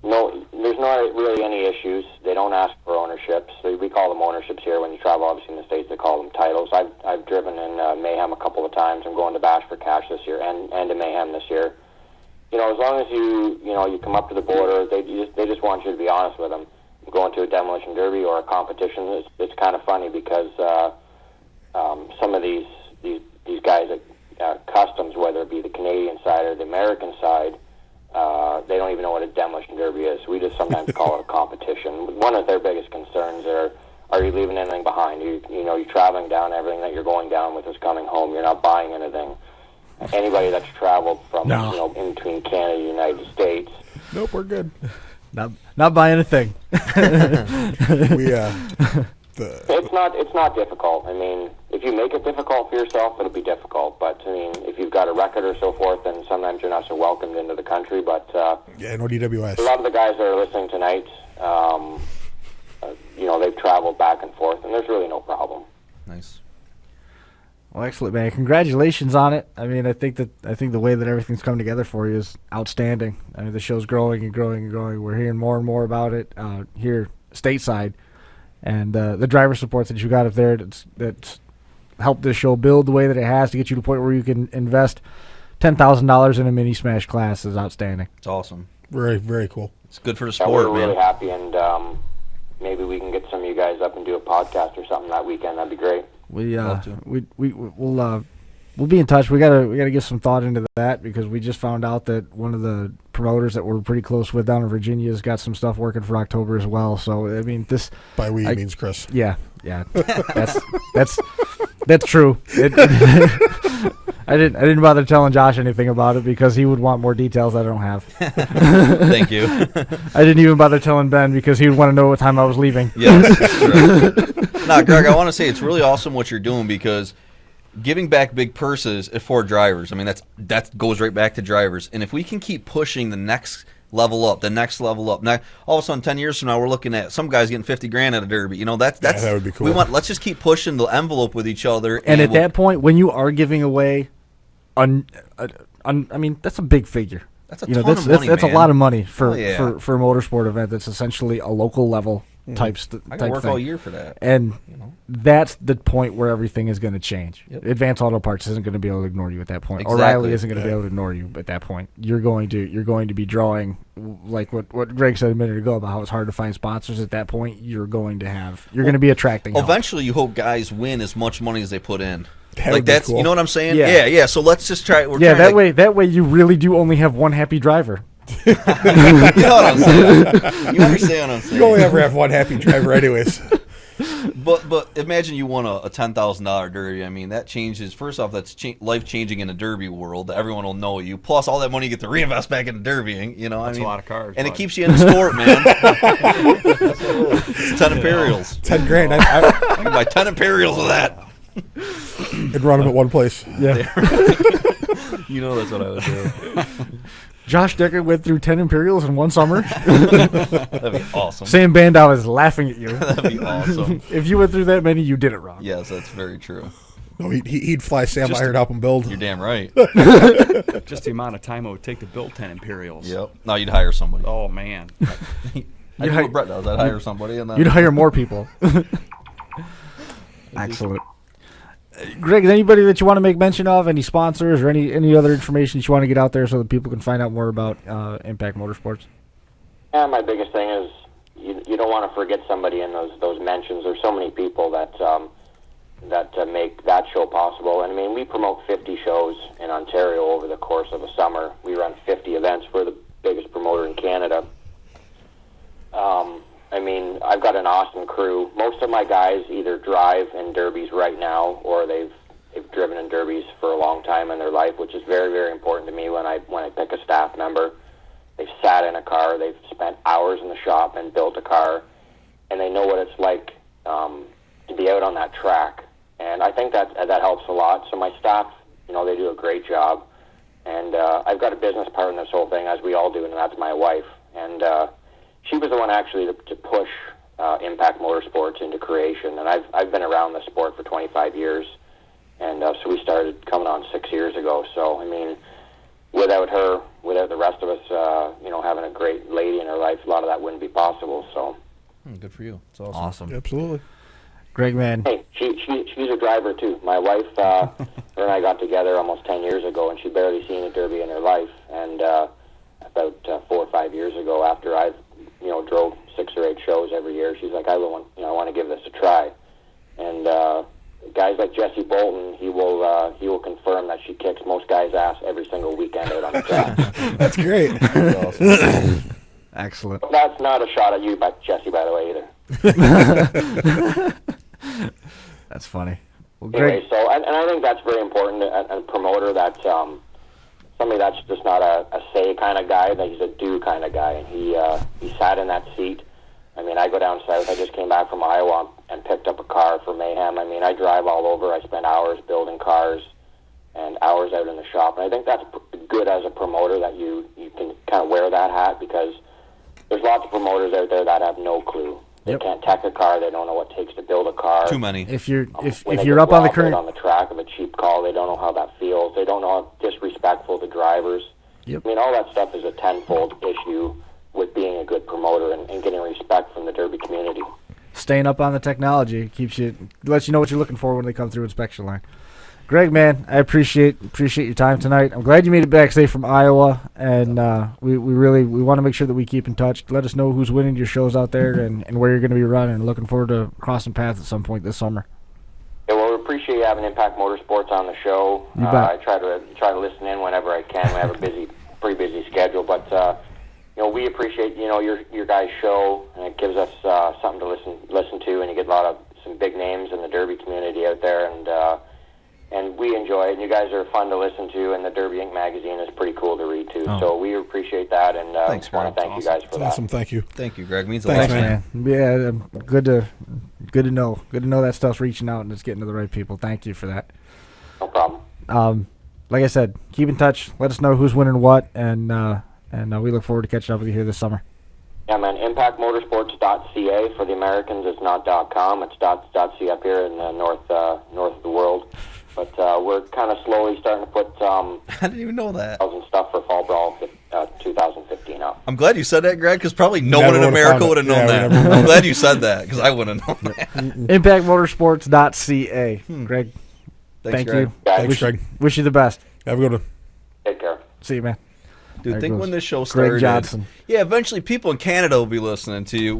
Speaker 5: No, there's not really any issues. They don't ask for ownerships. We call them ownerships here. When you travel, obviously, in the States, they call them titles. I've driven in Mayhem a couple of times. I'm going to Bash for Cash this year and to Mayhem this year. As long as you come up to the border, they just want you to be honest with them. Going to a demolition derby or a competition, it's kind of funny because some of these guys at customs, whether it be the Canadian side or the American side, they don't even know what a demolition derby is. We just sometimes call it a competition. One of their biggest concerns are you leaving anything behind? You're traveling down. Everything that you're going down with is coming home. You're not buying anything. Anybody that's traveled from in between Canada and the United States.
Speaker 2: Nope, we're good.
Speaker 1: Not buying a thing.
Speaker 5: It's not difficult. I mean, if you make it difficult for yourself, it'll be difficult. But I mean, if you've got a record or so forth, then sometimes you're not so welcomed into the country. But
Speaker 2: no DWS.
Speaker 5: A lot of the guys that are listening tonight, they've traveled back and forth, and there's really no problem.
Speaker 3: Nice.
Speaker 1: Well, excellent, man. Congratulations on it. I mean, I think the way that everything's come together for you is outstanding. I mean, the show's growing and growing and growing. We're hearing more and more about it here stateside, and the driver support that you got up there that's helped this show build the way that it has to get you to the point where you can invest $10,000 in a mini smash class is outstanding.
Speaker 3: It's awesome.
Speaker 2: Very, very cool.
Speaker 3: It's good for the sport,
Speaker 5: we're
Speaker 3: man.
Speaker 5: really happy, and maybe we can get some of you guys up and do a podcast or something that weekend. That'd be great.
Speaker 1: We'll be in touch. We gotta get some thought into that because we just found out that one of the promoters that we're pretty close with down in Virginia has got some stuff working for October as well. So I mean, this
Speaker 2: by we means Chris.
Speaker 1: Yeah, that's true. I didn't bother telling Josh anything about it because he would want more details that I don't have.
Speaker 3: Thank you.
Speaker 1: I didn't even bother telling Ben because he would want to know what time I was leaving.
Speaker 3: Yes. Right. Now, Greg, I want to say it's really awesome what you're doing because giving back big purses for drivers. I mean, that goes right back to drivers. And if we can keep pushing the next level up, now all of a sudden 10 years from now we're looking at some guys getting $50,000 at a derby. That would be cool. Let's just keep pushing the envelope with each other.
Speaker 1: And at that point, when you are giving away, I mean, that's a big figure.
Speaker 3: That's a ton of money,
Speaker 1: that's
Speaker 3: man.
Speaker 1: A lot of money for a motorsport event that's essentially a local level type
Speaker 3: I can work
Speaker 1: thing.
Speaker 3: all year for that.
Speaker 1: And that's the point where everything is going to change.
Speaker 3: Yep.
Speaker 1: Advanced Auto Parts isn't going to be able to ignore you at that point.
Speaker 3: Exactly.
Speaker 1: O'Reilly isn't going to be able to ignore you at that point. You're going to be drawing, like what Greg said a minute ago about how it's hard to find sponsors at that point. You're going to be attracting help.
Speaker 3: Eventually, you hope guys win as much money as they put in.
Speaker 2: That's
Speaker 3: cool. You know what I'm saying?
Speaker 1: Yeah.
Speaker 3: So let's just try.
Speaker 1: That way you really do only have one happy driver.
Speaker 3: You know what I'm saying? You understand what I'm saying?
Speaker 2: You only ever have one happy driver, anyways.
Speaker 3: But imagine you won a $10,000 derby. I mean, that changes. First off, that's life changing in the derby world. Everyone will know you. Plus, all that money you get to reinvest back into derbying.
Speaker 4: That's a lot of cars.
Speaker 3: And it keeps you in the sport, man. It's 10 Imperials.
Speaker 2: $10,000.
Speaker 3: I can buy 10 Imperials with that.
Speaker 2: And run them at one place.
Speaker 1: Yeah.
Speaker 3: You know that's what I would do.
Speaker 1: Josh Decker went through 10 Imperials in one summer.
Speaker 3: That'd be awesome.
Speaker 1: Sam Bandow is laughing at you.
Speaker 3: That'd be awesome.
Speaker 1: If you went through that many, you did it wrong.
Speaker 3: Yes, that's very true.
Speaker 2: No, he'd fly Sam Iron to help him build.
Speaker 3: You're damn right.
Speaker 4: Just the amount of time it would take to build 10 Imperials.
Speaker 3: Yep. No, you'd hire somebody.
Speaker 4: Oh, man.
Speaker 3: I do what Brett does. I'd hire somebody. And then
Speaker 1: You'd hire more people. Excellent. Greg, is anybody that you want to make mention of, any sponsors or any other information that you want to get out there so that people can find out more about Impact Motorsports?
Speaker 5: Yeah, my biggest thing is you don't want to forget somebody in those mentions. There's so many people that make that show possible. And I mean, we promote 50 shows in Ontario over the course of a summer. We run 50 events. We're the biggest promoter in Canada. I mean, I've got an awesome crew my guys either drive in derbies right now, or they've driven in derbies for a long time in their life, which is very, very important to me when I pick a staff member. They've sat in a car, they've spent hours in the shop and built a car, and they know what it's like to be out on that track. And I think that helps a lot. So my staff, they do a great job. And I've got a business partner in this whole thing, as we all do, and that's my wife. And she was the one actually to push Impact Motorsports into creation. And I've been around the sport for 25 years. And so we started coming on 6 years ago. So, I mean, without her, without the rest of us, having a great lady in her life, a lot of that wouldn't be possible. So,
Speaker 3: Good for you. It's awesome.
Speaker 1: Awesome.
Speaker 2: Absolutely.
Speaker 1: Greg, man.
Speaker 5: hey, she's a driver too. My wife, her and I got together almost 10 years ago, and she barely seen a derby in her life. And about 4 or 5 years ago, after I've drove 6 or 8 shows every year, she's like, I want to give this a try. And guys like Jesse Bolton, he will confirm that she kicks most guys' ass every single weekend out on the track.
Speaker 2: That's great.
Speaker 3: That's awesome.
Speaker 1: Excellent.
Speaker 5: That's not a shot at you, Jesse, by the way, either.
Speaker 1: That's funny. Well, Greg,
Speaker 5: Anyway, so and I think that's very important. A promoter that's somebody that's just not a say kind of guy, that he's a do kind of guy, and he sat in that seat. I mean, I go down south. I just came back from Iowa and picked up a car for Mayhem. I mean, I drive all over. I spend hours building cars and hours out in the shop. And I think that's good as a promoter, that you can kind of wear that hat, because there's lots of promoters out there that have no clue. They
Speaker 1: Yep.
Speaker 5: can't tech a car. They don't know what it takes to build a car.
Speaker 3: Too many.
Speaker 1: if you're
Speaker 5: When
Speaker 1: if
Speaker 5: they
Speaker 1: you're
Speaker 5: get
Speaker 1: up on the
Speaker 5: robbed out
Speaker 1: current,
Speaker 5: on the track of a cheap call, they don't know how that feels. They don't know how disrespectful the drivers.
Speaker 1: Yep.
Speaker 5: I mean, all that stuff is a tenfold issue with being a good promoter and getting respect from the derby community.
Speaker 1: staying up on the technology lets you know what you're looking for when they come through inspection line. Greg, man, I appreciate your time tonight. I'm glad you made it back safe from Iowa, and we want to make sure that we keep in touch. Let us know who's winning your shows out there and where you're going to be running. Looking forward to crossing paths at some point this summer.
Speaker 5: Yeah, well, we appreciate having Impact Motorsports on the show.
Speaker 1: You bet.
Speaker 5: I try to listen in whenever I can. We have a pretty busy schedule, but we appreciate your guys' show, and it gives us something to listen to, and you get some big names in the derby community out there, and we enjoy it. And you guys are fun to listen to, and the Derby Inc. magazine is pretty cool to read too.
Speaker 1: Oh.
Speaker 5: So we appreciate that, and
Speaker 3: Thanks,
Speaker 5: want to
Speaker 3: Greg.
Speaker 5: thank you guys for that.
Speaker 2: Awesome. Thank you.
Speaker 3: Thank you, Greg. Means a
Speaker 2: Thanks,
Speaker 3: lot.
Speaker 2: man.
Speaker 1: Yeah, good to know. Good to know that stuff's reaching out and it's getting to the right people. Thank you for that.
Speaker 5: No problem.
Speaker 1: Like I said, keep in touch. Let us know who's winning what, and we look forward to catching up with you here this summer.
Speaker 5: Yeah, man. ImpactMotorsports.ca for the Americans. It's not .com. It's .ca up here in the north of the world. But we're kind of slowly starting to put
Speaker 3: I didn't even know that.
Speaker 5: and stuff for Fall Brawl 2015 up.
Speaker 3: I'm glad you said that, Greg, because probably no
Speaker 2: Never
Speaker 3: one in
Speaker 2: would've
Speaker 3: America
Speaker 2: found
Speaker 3: would have
Speaker 2: it.
Speaker 3: known
Speaker 2: Yeah, we
Speaker 3: that.
Speaker 2: never
Speaker 3: I'm glad you said that, because I wouldn't have known that.
Speaker 1: ImpactMotorsports.ca. Greg,
Speaker 3: Thanks,
Speaker 1: thank
Speaker 3: Greg.
Speaker 1: you.
Speaker 5: Guys,
Speaker 2: Thanks, Greg.
Speaker 1: Wish you the best.
Speaker 2: Have a good one.
Speaker 5: take care.
Speaker 1: See you, man.
Speaker 3: Dude,
Speaker 1: There
Speaker 3: think
Speaker 1: goes
Speaker 3: when this show
Speaker 1: Greg
Speaker 3: started.
Speaker 1: Johnson.
Speaker 3: Yeah, eventually people in Canada will be listening to you.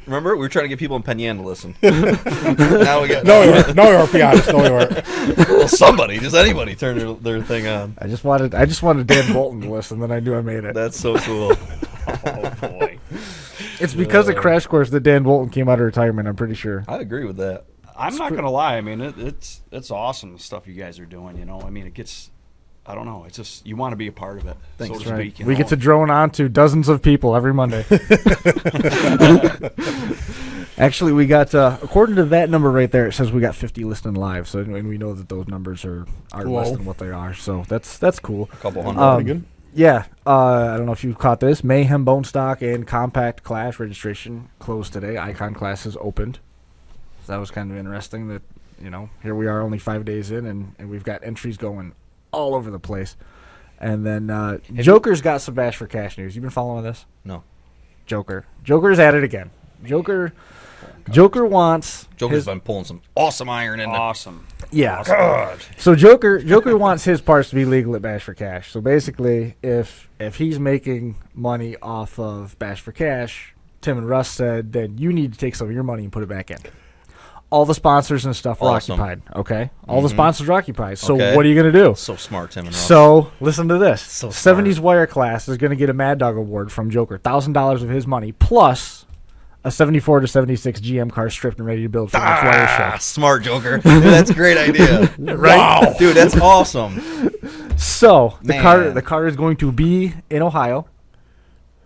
Speaker 3: Remember, we were trying to get people in Penyan to listen. Now we got
Speaker 2: No, we weren't. No, we weren't. Be honest. No, we weren't.
Speaker 3: well, somebody, just anybody, turn their thing on.
Speaker 1: I just wanted Dan Bolton to listen, then I knew I made it.
Speaker 3: That's so cool.
Speaker 4: Oh boy.
Speaker 1: It's because of Crash Course that Dan Bolton came out of retirement, I'm pretty sure.
Speaker 3: I agree with that.
Speaker 4: I'm not gonna lie. I mean, it's awesome the stuff you guys are doing. I mean, it gets. I don't know. It's just you want to be a part of it,
Speaker 3: Thanks,
Speaker 4: so to
Speaker 1: Right.
Speaker 4: speak.
Speaker 1: We get to drone on to dozens of people every Monday. Actually, we got, according to that number right there, it says we got 50 listening live, so and we know that those numbers are less
Speaker 2: Whoa.
Speaker 1: than what they are, so that's cool.
Speaker 3: A couple hundred.
Speaker 1: Um,
Speaker 2: Pretty good.
Speaker 1: Yeah, I don't know if you caught this. Mayhem Bone Stock and Compact Class registration closed today. Icon Class is opened. So that was kind of interesting that, here we are only 5 days in, and we've got entries going all over the place. And then Joker's got some Bash for Cash news. You been following this?
Speaker 3: No.
Speaker 1: Joker's at it again. Joker wants
Speaker 3: Joker's been pulling some awesome iron in there.
Speaker 4: awesome.
Speaker 1: yeah.
Speaker 4: God.
Speaker 1: So Joker wants his parts to be legal at Bash for Cash. So basically, if he's making money off of Bash for Cash, Tim and Russ said, then you need to take some of your money and put it back in. All the sponsors and stuff are
Speaker 3: Awesome.
Speaker 1: occupied. Okay, all the sponsors are occupied. So
Speaker 3: Okay.
Speaker 1: what are you gonna do?
Speaker 3: So smart, Tim and Ross.
Speaker 1: So listen to this.
Speaker 3: So smart.
Speaker 1: 70s Wire Class is going to get a Mad Dog award from Joker, $1,000 of his money plus a 74 to 76 GM car stripped and ready to build for the next wire show.
Speaker 3: Smart Joker. Dude, that's a great idea.
Speaker 1: Right?
Speaker 2: Wow.
Speaker 3: Dude, that's awesome.
Speaker 1: So
Speaker 3: Man.
Speaker 1: the car is going to be in Ohio,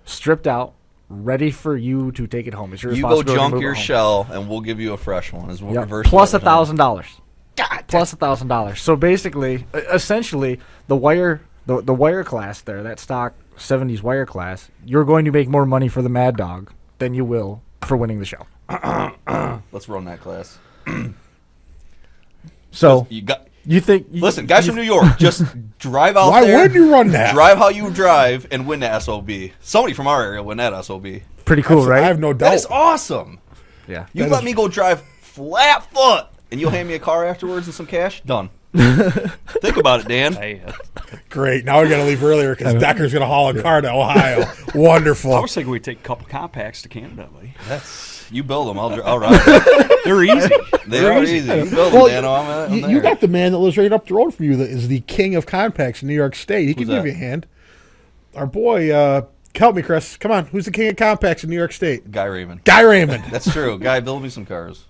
Speaker 1: stripped out, ready for you to take it home. It's your
Speaker 3: You go
Speaker 1: responsibility to
Speaker 3: junk
Speaker 1: move it
Speaker 3: your
Speaker 1: home.
Speaker 3: shell, and we'll give you a fresh one. Is what
Speaker 1: Yep.
Speaker 3: reverse
Speaker 1: Plus
Speaker 3: what we're doing.
Speaker 1: $1,000.
Speaker 3: God,
Speaker 1: Plus $1,000. So basically, essentially, the wire class there, that stock 70s wire class, you're going to make more money for the Mad Dog than you will for winning the show.
Speaker 3: let's run that class.
Speaker 1: So
Speaker 3: You
Speaker 1: think?
Speaker 3: listen, guys from New York, just drive out
Speaker 2: Why
Speaker 3: there.
Speaker 2: wouldn't you run that?
Speaker 3: Drive how you drive and win the SOB. Somebody from our area win that SOB.
Speaker 1: Pretty cool, right?
Speaker 2: I have no doubt.
Speaker 3: That is awesome.
Speaker 1: Yeah.
Speaker 3: You let me go drive flat foot, and you'll hand me a car afterwards and some cash. Done. Think about it, Dan.
Speaker 4: Hey,
Speaker 2: Great. Now we got to leave earlier because Decker's going to haul a car to Ohio. Wonderful.
Speaker 4: I was thinking we'd take a couple compacts to Canada, buddy.
Speaker 3: You build them. I'll ride them.
Speaker 4: They're easy.
Speaker 3: They are easy. You build
Speaker 2: Well,
Speaker 3: them, Dan. I'm
Speaker 2: you
Speaker 3: there.
Speaker 2: got the man that lives right up the road from you that is the king of compacts in New York State. He can
Speaker 3: Who's
Speaker 2: give
Speaker 3: that?
Speaker 2: you a hand. Our boy, help me, Chris. Come on. Who's the king of compacts in New York State?
Speaker 3: Guy Raymond.
Speaker 2: Guy Raymond.
Speaker 3: That's true. Guy, build me some cars.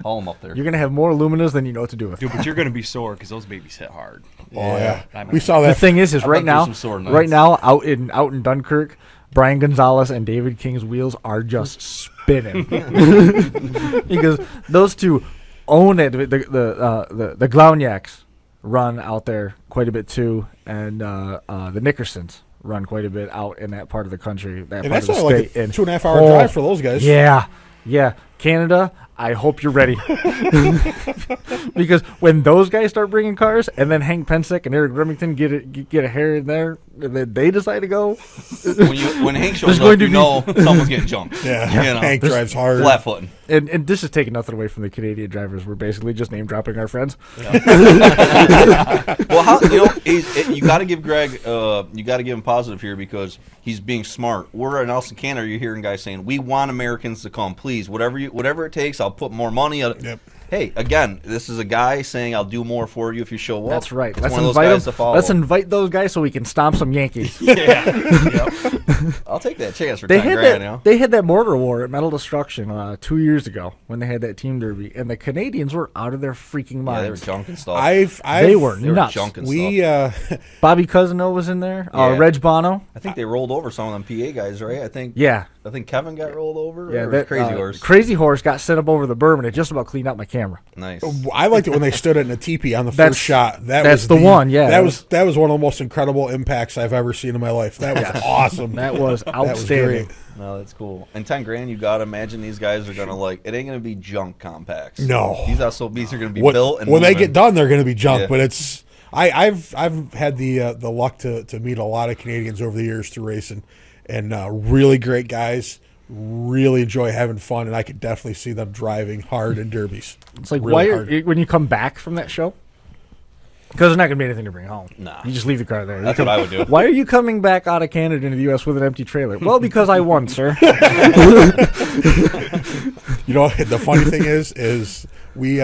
Speaker 3: Haul them up there.
Speaker 1: You're gonna have more Luminas than you know what to do with.
Speaker 4: Dude, but you're going to be sore because those babies hit hard.
Speaker 2: Oh, yeah.
Speaker 4: I mean,
Speaker 2: We saw
Speaker 1: The
Speaker 2: that.
Speaker 1: thing is
Speaker 3: I've
Speaker 1: right
Speaker 3: been through
Speaker 1: now,
Speaker 3: some sore nights.
Speaker 1: right now, out in Dunkirk, Brian Gonzalez and David King's wheels are just spinning because those two own it. The Glauniaks run out there quite a bit too, and the Nickersons run quite a bit out in that part of the country. That
Speaker 2: And
Speaker 1: part
Speaker 2: that's
Speaker 1: of the
Speaker 2: only like
Speaker 1: state.
Speaker 2: a
Speaker 1: And
Speaker 2: 2.5 hour
Speaker 1: oh,
Speaker 2: drive for those guys.
Speaker 1: Yeah. Canada, I hope you're ready. Because when those guys start bringing cars, and then Hank Pensick and Eric Remington get a hair in there, and then they decide to go.
Speaker 3: When Hank shows
Speaker 1: There's
Speaker 3: up,
Speaker 1: going to
Speaker 3: you
Speaker 1: be-
Speaker 3: know someone's getting jumped.
Speaker 2: Yeah.
Speaker 3: You know,
Speaker 2: Hank drives hard.
Speaker 3: flat footing.
Speaker 1: And this is taking nothing away from the Canadian drivers. We're basically just name dropping our friends.
Speaker 3: Well, you got to give Greg, you got to give him positive here because he's being smart. We're in Nelson, Canada. You're hearing guys saying we want Americans to come, please. Whatever it takes, I'll put more money.
Speaker 2: Yep.
Speaker 3: Hey, again, this is a guy saying I'll do more for you if you show up.
Speaker 1: That's right.
Speaker 3: It's
Speaker 1: Let's
Speaker 3: one of those
Speaker 1: invite
Speaker 3: guys
Speaker 1: them.
Speaker 3: to follow.
Speaker 1: Let's invite those guys so we can stomp some Yankees.
Speaker 3: I'll take that chance for
Speaker 1: They
Speaker 3: 10
Speaker 1: had
Speaker 3: grand.
Speaker 1: that.
Speaker 3: You know?
Speaker 1: They had that mortar war at Metal Destruction 2 years ago when they had that team derby, and the Canadians were out of their freaking
Speaker 3: Yeah, they were
Speaker 1: minds.
Speaker 3: junking stuff.
Speaker 1: They were
Speaker 3: They were
Speaker 1: nuts.
Speaker 3: junking
Speaker 2: We
Speaker 1: Bobby Cousino was in there.
Speaker 3: Yeah.
Speaker 1: Reg Bono.
Speaker 3: I think they rolled over some of them PA guys, right? I think Kevin got rolled over.
Speaker 1: Yeah,
Speaker 3: or
Speaker 1: that
Speaker 3: Crazy Horse.
Speaker 1: Crazy Horse got sent up over the berm, and it just about cleaned out my camera.
Speaker 3: Nice.
Speaker 2: I liked it when they stood it in a teepee on the
Speaker 1: That's-
Speaker 2: first shot. That
Speaker 1: that's
Speaker 2: was
Speaker 1: the one, yeah.
Speaker 2: That was one of the most incredible impacts I've ever seen in my life. That was awesome.
Speaker 1: That was
Speaker 2: That was
Speaker 1: outstanding.
Speaker 2: great.
Speaker 3: No, that's cool. And 10 grand, you got to imagine these guys are going to it ain't going to be junk compacts.
Speaker 2: No.
Speaker 3: These SOBs are going to be built and
Speaker 2: when they
Speaker 3: moving.
Speaker 2: get done, they're going to be junk.
Speaker 3: Yeah.
Speaker 2: But it's I've had the luck to meet a lot of Canadians over the years through racing, and really great guys. Really enjoy having fun, and I could definitely see them driving hard in derbies.
Speaker 1: It's like
Speaker 2: Really
Speaker 1: why
Speaker 2: hard.
Speaker 1: when you come back from that show, because there's not going to be anything to bring home.
Speaker 3: Nah.
Speaker 1: You just leave the car there.
Speaker 3: That's what I would do.
Speaker 1: Why are you coming back out of Canada into the U.S. with an empty trailer? Well, because I won, sir.
Speaker 2: You know, the funny thing is we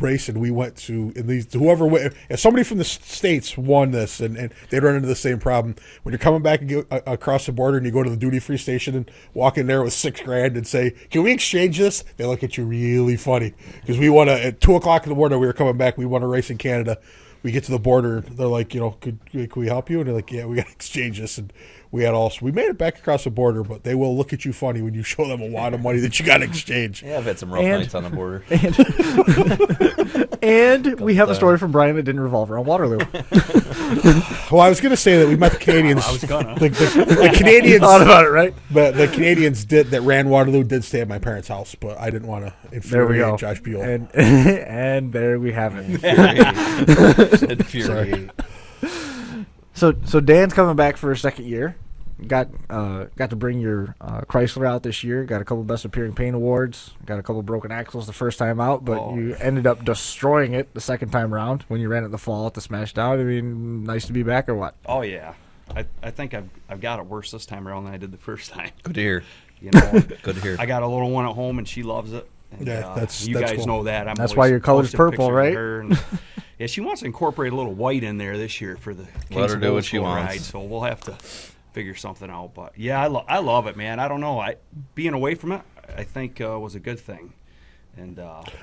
Speaker 2: raced and we went to whoever went, if somebody from the states won this and they'd run into the same problem when you're coming back and go across the border and you go to the duty free station and walk in there with $6 grand and say, can we exchange this? They look at you really funny because we want to at 2:00 in the morning. We were coming back. We want to race in Canada. We get to the border. They're like, can we help you? And they're like, yeah, we got to exchange this. And we made it back across the border, but they will look at you funny when you show them a lot of money that you got to exchange.
Speaker 3: Yeah, I've had some rough
Speaker 1: And-
Speaker 3: nights on the border.
Speaker 1: And we have a story from Brian that didn't revolve around Waterloo.
Speaker 2: Well, I was going to say that we met the Canadians.
Speaker 4: I was gonna.
Speaker 2: The Canadians.
Speaker 1: Thought about it, right?
Speaker 2: But the Canadians that ran Waterloo did stay at my parents' house, but I didn't want to
Speaker 1: There we go.
Speaker 2: infuriate Josh Buell.
Speaker 1: And there we have it.
Speaker 3: Infuriate.
Speaker 1: So Dan's coming back for a second year. Got to bring your Chrysler out this year. Got a couple Best Appearing Paint awards. Got a couple broken axles the first time out, but you ended up destroying it the second time around when you ran it the fall at the Smashed Out. I mean, nice to be back or what?
Speaker 4: Oh yeah, I think I've got it worse this time around than I did the first time.
Speaker 3: Good to hear.
Speaker 4: You know,
Speaker 3: Good to hear.
Speaker 4: I got a little one at home and she loves it. And,
Speaker 2: Yeah, that's
Speaker 4: you guys
Speaker 2: cool.
Speaker 4: know that.
Speaker 1: That's
Speaker 4: always
Speaker 1: why your color's
Speaker 4: posting
Speaker 1: purple,
Speaker 4: pictures of
Speaker 1: right?
Speaker 4: her and- yeah, she wants to incorporate a little white in there this year for the
Speaker 3: Let her
Speaker 4: Kings
Speaker 3: do
Speaker 4: of
Speaker 3: what
Speaker 4: Old
Speaker 3: she
Speaker 4: School
Speaker 3: wants.
Speaker 4: ride. So we'll have to figure something out. But yeah, I love it, man. I don't know. Being away from it, I think was a good thing. And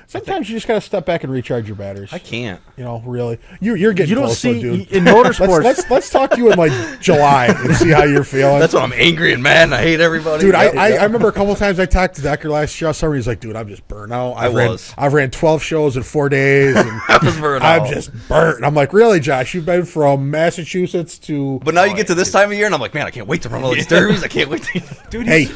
Speaker 2: sometimes you just gotta step back and recharge your batteries.
Speaker 3: I can't.
Speaker 2: Really, you're getting
Speaker 1: You don't
Speaker 2: close,
Speaker 1: see
Speaker 2: though, dude.
Speaker 1: in motorsports.
Speaker 2: Let's talk to you in like July and see how you're feeling.
Speaker 3: That's when I'm angry and mad and I hate everybody.
Speaker 2: Dude, I remember a couple times I talked to Decker last year. He's like, dude, I'm just burnt out. I've ran 12 shows in 4 days. And
Speaker 3: I was burnt out.
Speaker 2: I'm just burnt. And I'm like, really, Josh? You've been from Massachusetts to.
Speaker 3: But now you get to this time of year and I'm like, man, I can't wait to run all these derbies. I can't wait to.
Speaker 4: dude,
Speaker 2: Hey,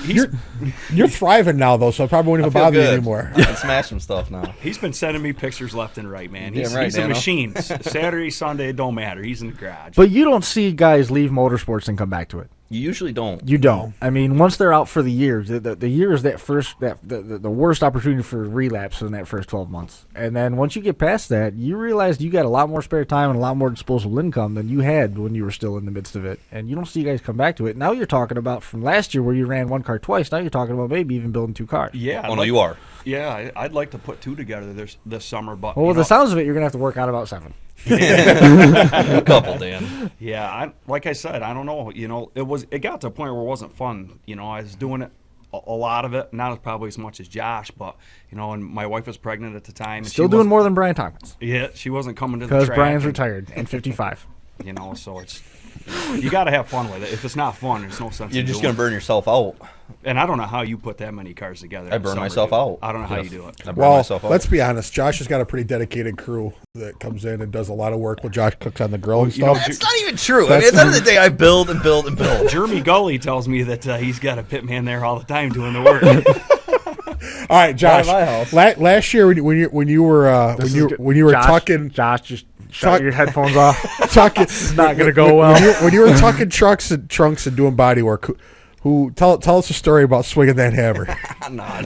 Speaker 2: you're thriving now though, so I probably won't even bother you anymore.
Speaker 3: I can smash some stuff now.
Speaker 4: He's been sending me pictures left and right, man. He's
Speaker 3: right,
Speaker 4: a
Speaker 3: Dano.
Speaker 4: machine. Saturday, Sunday, it don't matter. He's in the garage.
Speaker 1: But you don't see guys leave motorsports and come back to it.
Speaker 3: You usually don't.
Speaker 1: You don't. I mean, once they're out for the year, the year is the worst opportunity for relapse in that first 12 months. And then once you get past that, you realize you got a lot more spare time and a lot more disposable income than you had when you were still in the midst of it. And you don't see guys come back to it. Now you're talking about from last year where you ran one car twice. Now you're talking about maybe even building 2 cars.
Speaker 4: Yeah.
Speaker 3: Oh, no, you are.
Speaker 4: Yeah, I'd like to put 2 together this summer. But
Speaker 1: Well, with the sounds of it, you're going to have to work out about 7.
Speaker 3: A couple, Dan.
Speaker 4: Yeah, like I said, I don't know. It got to a point where it wasn't fun. I was doing it a lot of it, not probably as much as Josh, but and my wife was pregnant at the time. And
Speaker 1: Still doing more than Brian Tompkins.
Speaker 4: Yeah, she wasn't coming to the
Speaker 1: Because
Speaker 4: track.
Speaker 1: Brian's retired and 55.
Speaker 4: So it's you got to have fun with it. If it's not fun, there's no sense.
Speaker 3: You're
Speaker 4: in
Speaker 3: just
Speaker 4: doing
Speaker 3: going to burn yourself out.
Speaker 4: And I don't know how you put that many cars together.
Speaker 3: I
Speaker 4: in
Speaker 3: burn
Speaker 4: summer,
Speaker 3: myself
Speaker 4: dude.
Speaker 3: out.
Speaker 4: I don't know how you do it.
Speaker 3: I burn
Speaker 2: Well,
Speaker 3: myself out.
Speaker 2: let's be honest. Josh has got a pretty dedicated crew that comes in and does a lot of work when Josh cooks on the grill and stuff.
Speaker 3: That's not even true. I mean, at the end of the day, I build and build and build.
Speaker 4: Jeremy Gully tells me that he's got a pit man there all the time doing the work.
Speaker 2: All right, Josh.
Speaker 3: By my house.
Speaker 2: Last year when you were
Speaker 1: Josh,
Speaker 2: tucking
Speaker 1: Josh, just shut your headphones off.
Speaker 2: tucking,
Speaker 1: It's not going to go well.
Speaker 2: when you were tucking trunks and doing body work. Who tell us a story about swinging that hammer?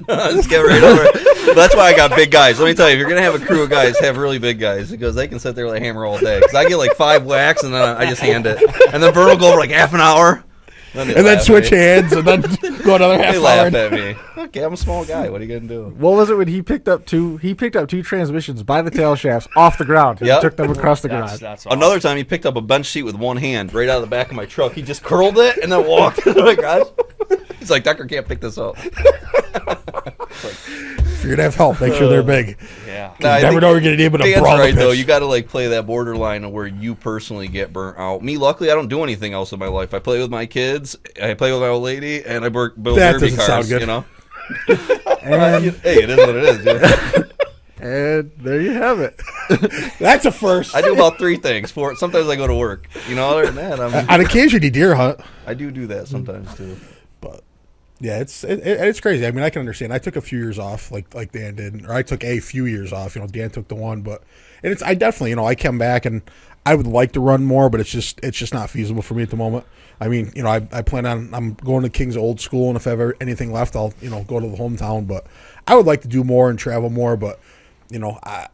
Speaker 3: Let's get right over it. That's why I got big guys. Let me tell you, if you're going to have a crew of guys, have really big guys because they can sit there with a hammer all day. Because I get like 5 whacks and then I just hand it. And then Vern will go over like half an hour.
Speaker 2: And then switch hands and then go another half
Speaker 3: They
Speaker 2: hour.
Speaker 3: laugh at me. Okay, I'm a small guy. What are you going to do?
Speaker 1: What was it when he picked up 2 transmissions by the tail shafts off the ground and
Speaker 3: Yep.
Speaker 1: took them across the garage?
Speaker 4: That's awesome.
Speaker 3: Another time, he picked up a bench seat with one hand right out of the back of my truck. He just curled it and then walked into my garage. He's like, Decker can't pick this up.
Speaker 2: If you're gonna have help, make sure they're big.
Speaker 4: Yeah.
Speaker 2: You never know you're gonna need them to
Speaker 3: Dan's
Speaker 2: brawl
Speaker 3: right,
Speaker 2: the
Speaker 3: though.
Speaker 2: pitch.
Speaker 3: You got to like play that borderline of where you personally get burnt out. Me, luckily, I don't do anything else in my life. I play with my kids, I play with my old lady, and I build
Speaker 2: That
Speaker 3: derby
Speaker 2: doesn't
Speaker 3: cars.
Speaker 2: sound good.
Speaker 3: You know,
Speaker 1: And,
Speaker 3: hey, it is what it is. Dude.
Speaker 1: and there you have it.
Speaker 2: That's a first.
Speaker 3: I do about 3 things. Sometimes I go to work. Other than that,
Speaker 2: On occasion, you deer hunt.
Speaker 3: I do that sometimes too.
Speaker 2: But yeah, it's crazy. I mean, I can understand. I took a few years off, like Dan did, or I took a few years off. Dan took the one, but I definitely, I come back and I would like to run more, but it's just not feasible for me at the moment. I mean, I plan on I'm going to King's Old School, and if I have anything left, I'll go to the hometown. But I would like to do more and travel more. But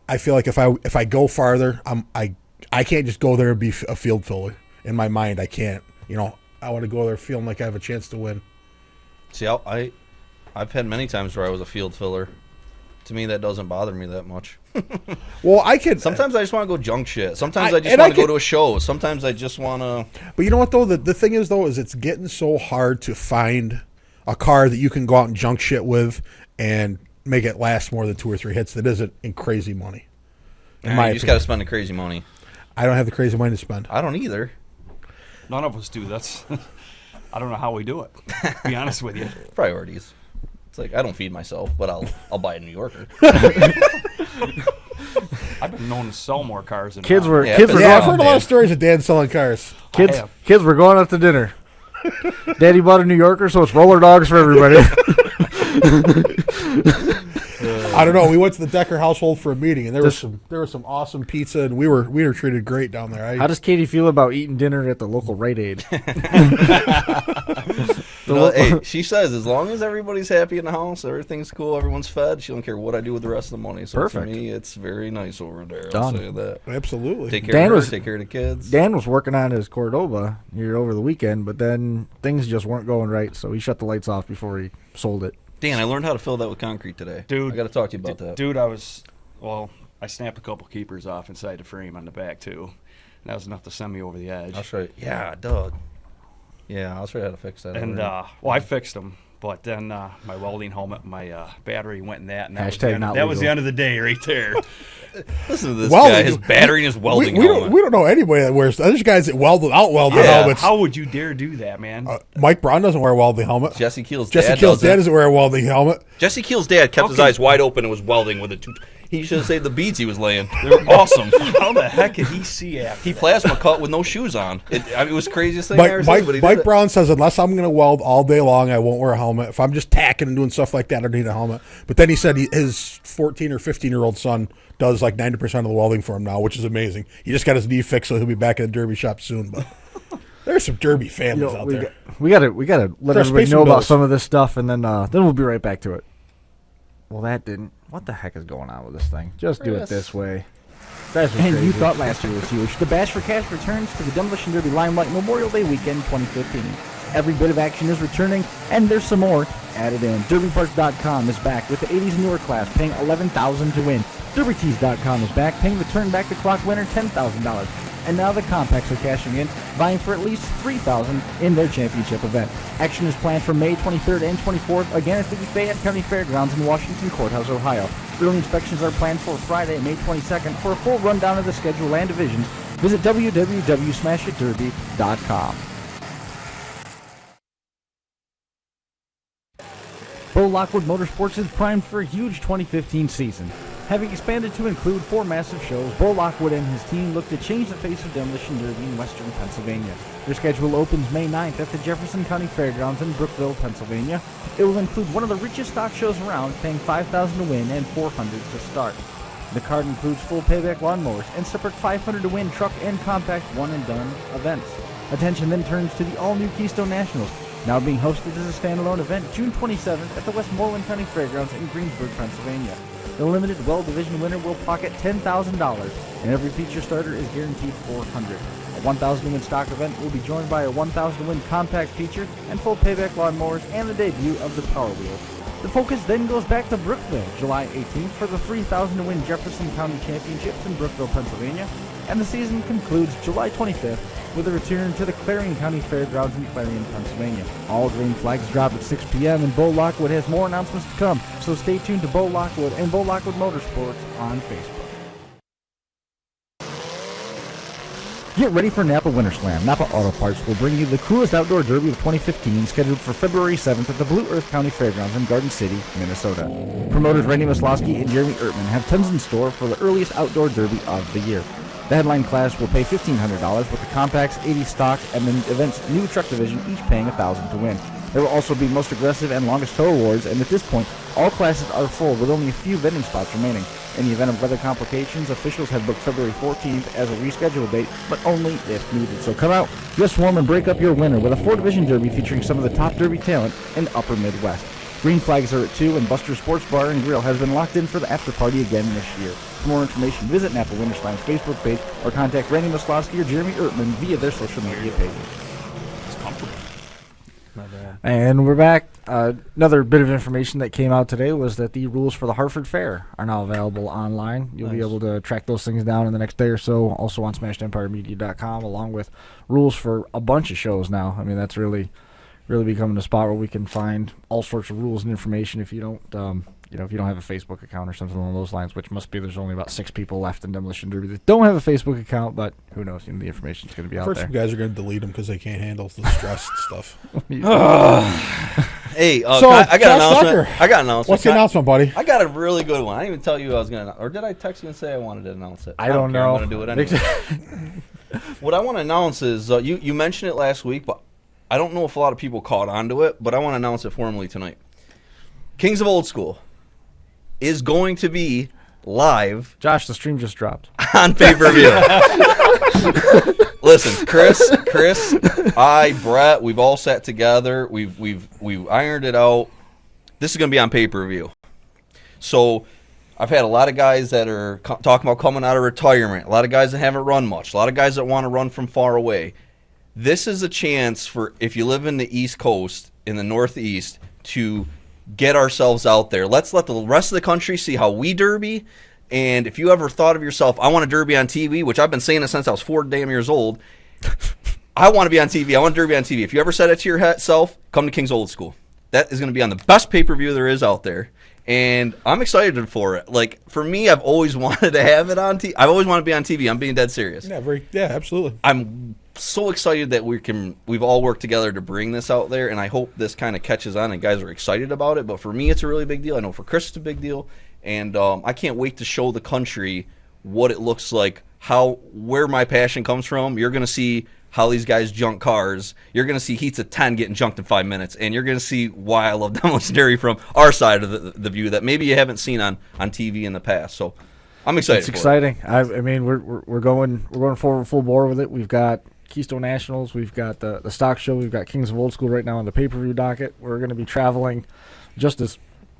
Speaker 2: I feel like if I go farther, I can't just go there and be a field filler. In my mind, I can't. I want to go there feeling like I have a chance to win.
Speaker 3: See, I've had many times where I was a field filler. To me, that doesn't bother me that much.
Speaker 2: Well, I could.
Speaker 3: Sometimes I just want to go junk shit. Sometimes I just want to go to a show. Sometimes I just want to.
Speaker 2: But you know what, though? The thing is, though, is it's getting so hard to find a car that you can go out and junk shit with and make it last more than 2 or 3 hits that isn't in crazy money.
Speaker 3: You just got to spend the crazy money.
Speaker 2: I don't have the crazy money to spend.
Speaker 3: I don't either.
Speaker 4: None of us do. I don't know how we do it. To be honest with you.
Speaker 3: Priorities. It's like I don't feed myself, but I'll buy a New Yorker.
Speaker 4: I've been known to sell more cars than
Speaker 1: Kids were
Speaker 3: Yeah,
Speaker 1: kids were
Speaker 2: Yeah, I've
Speaker 1: going,
Speaker 2: heard a lot of stories of Dan selling cars.
Speaker 1: kids were going out to dinner. Daddy bought a New Yorker, so it's roller dogs for everybody.
Speaker 2: I don't know. We went to the Decker household for a meeting, and there was some awesome pizza, and we were treated great down there.
Speaker 1: How does Katie feel about eating dinner at the local Rite Aid?
Speaker 3: Hey, she says as long as everybody's happy in the house, everything's cool, everyone's fed, she don't care what I do with the rest of the money. So
Speaker 1: Perfect.
Speaker 3: for me, it's very nice over there.
Speaker 1: Done.
Speaker 3: I'll say that.
Speaker 2: Absolutely.
Speaker 3: Take care
Speaker 1: Dan
Speaker 3: of her,
Speaker 1: was-
Speaker 3: take care of the kids.
Speaker 1: Dan was working on his Cordoba here over the weekend, but then things just weren't going right, so he shut the lights off before he sold it.
Speaker 3: Dan, I learned how to fill that with concrete today.
Speaker 4: Dude,
Speaker 3: I got to talk to you about that.
Speaker 4: Dude, I snapped a couple keepers off inside the frame on the back, too. And that was enough to send me over the edge.
Speaker 3: I'll show you. Yeah, Doug. Yeah, I'll show you how to fix that.
Speaker 4: And well, I fixed them, but then my welding helmet, my battery went in that, and that, was the,
Speaker 1: Hashtag
Speaker 4: end,
Speaker 1: not
Speaker 4: that was the
Speaker 1: legal.
Speaker 4: end of the day right there.
Speaker 3: Listen to this
Speaker 2: Welding-
Speaker 3: guy. His battery and his welding
Speaker 2: we
Speaker 3: helmet.
Speaker 2: don't know anybody that wears. There's guys that weld without welding
Speaker 3: Yeah.
Speaker 2: helmets.
Speaker 4: How would you dare do that, man?
Speaker 2: Mike Brown doesn't wear a welding helmet.
Speaker 3: Jesse Keel's
Speaker 2: Jesse
Speaker 3: dad
Speaker 2: Keel's dad
Speaker 3: doesn't.
Speaker 2: doesn't wear a welding helmet.
Speaker 3: Jesse Keel's dad kept his
Speaker 4: Okay.
Speaker 3: eyes wide open and was welding with it. He should have saved the beads he was laying. They were awesome.
Speaker 4: How the heck could he see after
Speaker 3: He
Speaker 4: that?
Speaker 3: plasma cut with no shoes on. It was the craziest thing I ever
Speaker 2: Mike,
Speaker 3: seen. But he
Speaker 2: Mike
Speaker 3: did it.
Speaker 2: Brown says unless I'm going to weld all day long, I won't wear a helmet. If I'm just tacking and doing stuff like that, I don't need a helmet. But then he said his 14 or 15-year-old son does like 90% of the welding for him now, which is amazing. He just got his knee fixed, so he'll be back in the derby shop soon. But there's some derby families out there.
Speaker 1: We gotta let
Speaker 2: They're
Speaker 1: everybody
Speaker 2: Space
Speaker 1: know about
Speaker 2: Rebels.
Speaker 1: some of this stuff, and then we'll be right back to it. Well, that didn't. What the heck is going on with this thing? Just do it
Speaker 3: Chris.
Speaker 1: this way. That's
Speaker 6: And
Speaker 1: crazy.
Speaker 6: you thought last year was huge. The Bash for Cash returns to the Demolition Derby Limelight Memorial Day weekend 2015. Every bit of action is returning, and there's some more added in. DerbyParts.com is back with the 80s newer class, paying $11,000 to win. DerbyTees.com is back, paying the turn back the clock winner $10,000. And now the Compacts are cashing in, vying for at least $3,000 in their championship event. Action is planned for May 23rd and 24th, again at the Fayette County Fairgrounds in Washington Courthouse, Ohio. Early inspections are planned for Friday, May 22nd. For a full rundown of the schedule and divisions, visit www.smashitderby.com. Bo Lockwood Motorsports is primed for a huge 2015 season. Having expanded to include 4 massive shows, Bo Lockwood and his team look to change the face of Demolition Derby in western Pennsylvania. Their schedule opens May 9th at the Jefferson County Fairgrounds in Brookville, Pennsylvania. It will include one of the richest stock shows around, paying $5,000 to win and $400 to start. The card includes full payback lawnmowers and separate $500 to win truck and compact one-and-done events. Attention then turns to the all-new Keystone Nationals, now being hosted as a standalone event June 27th at the Westmoreland County Fairgrounds in Greensburg, Pennsylvania. The limited well division winner will pocket $10,000, and every feature starter is guaranteed $400. A 1,000 to win stock event will be joined by a 1,000 to win compact feature and full payback lawnmowers and the debut of the Power Wheel. The focus then goes back to Brookville, July 18th for the 3,000 to win Jefferson County Championships in Brookville, Pennsylvania, and the season concludes July 25th with a return to the Clarion County Fairgrounds in Clarion, Pennsylvania. All green flags drop at 6 p.m. and Bo Lockwood has more announcements to come, so stay tuned to Bo Lockwood and Bo Lockwood Motorsports on Facebook. Get ready for Napa Winter Slam. Napa Auto Parts will bring you the coolest outdoor derby of 2015, scheduled for February 7th at the Blue Earth County Fairgrounds in Garden City, Minnesota. Promoters Randy Maslowski and Jeremy Ertman have tons in store for the earliest outdoor derby of the year. The headline class will pay $1,500, with the compacts, 80 stock, and the event's new truck division each paying $1,000 to win. There will also be most aggressive and longest tow awards, and at this point, all classes are full with only a few vending spots remaining. In the event of weather complications, officials have booked February 14th as a rescheduled date, but only if needed. So come out, get swarm, and break up your winter with a 4-division derby featuring some of the top derby talent in Upper Midwest. Green flags are at 2, and Buster Sports Bar and Grill has been locked in for the after party again this year. For more information, visit Napa Winter Slam's Facebook page or contact Randy Maslowski or Jeremy Ertman via their social media pages.
Speaker 4: It's comfortable.
Speaker 1: And we're back. Another bit of information that came out today was that the rules for the Hartford Fair are now available online. You'll be able to track those things down in the next day or so, also on SmashedEmpireMedia.com, along with rules for a bunch of shows now. I mean, that's really becoming a spot where we can find all sorts of rules and information. If you don't, if you don't have a Facebook account or something along those lines, which must be there's only about 6 people left in Demolition Derby that don't have a Facebook account, but who knows? The information's going to be out
Speaker 2: First,
Speaker 1: there.
Speaker 2: some guys are going to delete them because they can't handle the stress and stuff.
Speaker 3: Hey,
Speaker 2: So,
Speaker 3: I got
Speaker 2: Josh
Speaker 3: an announcement.
Speaker 2: Tucker.
Speaker 3: I got an announcement.
Speaker 2: What's the announcement, buddy?
Speaker 3: I got a really good one. I didn't even tell you I was going to, or did I text you and say I wanted to announce it?
Speaker 1: I don't
Speaker 3: care.
Speaker 1: know.
Speaker 3: I'm going to do it anyway. What I want to announce is, you mentioned it last week, but I don't know if a lot of people caught on to it, but I want to announce it formally tonight. Kings of Old School is going to be live
Speaker 1: Josh, the stream just dropped.
Speaker 3: on pay-per-view. Listen, Chris, I, Brett, we've all sat together. We've ironed it out. This is going to be on pay-per-view. So I've had a lot of guys that are talking about coming out of retirement, a lot of guys that haven't run much, a lot of guys that want to run from far away. This is a chance for, if you live in the East Coast, in the Northeast, to get ourselves out there. Let's let the rest of the country see how we derby. And if you ever thought of yourself, I want to derby on TV, which I've been saying it since I was 4 damn years old, I want to be on TV. I want Derby on TV. If you ever said it to yourself, come to King's Old School. That is going to be on the best pay-per-view there is out there. And I'm excited for it. Like, for me, I've always wanted to have it on TV. I've always wanted to be on TV. I'm being dead serious.
Speaker 2: Yeah, absolutely.
Speaker 3: I'm so excited that we've all worked together to bring this out there, and I hope this kind of catches on and guys are excited about it. But for me, it's a really big deal. I know for Chris, it's a big deal. And I can't wait to show the country what it looks like, where my passion comes from. You're going to see how these guys junk cars. You're going to see heats of 10 getting junked in 5 minutes, and you're going to see why I love Demolition Derby from our side of the view that maybe you haven't seen on TV in the past. So I'm excited.
Speaker 1: It's exciting. I mean, we're going forward full bore with it. We've got Keystone Nationals. We've got the stock show. We've got Kings of Old School right now on the pay-per-view docket. We're going to be traveling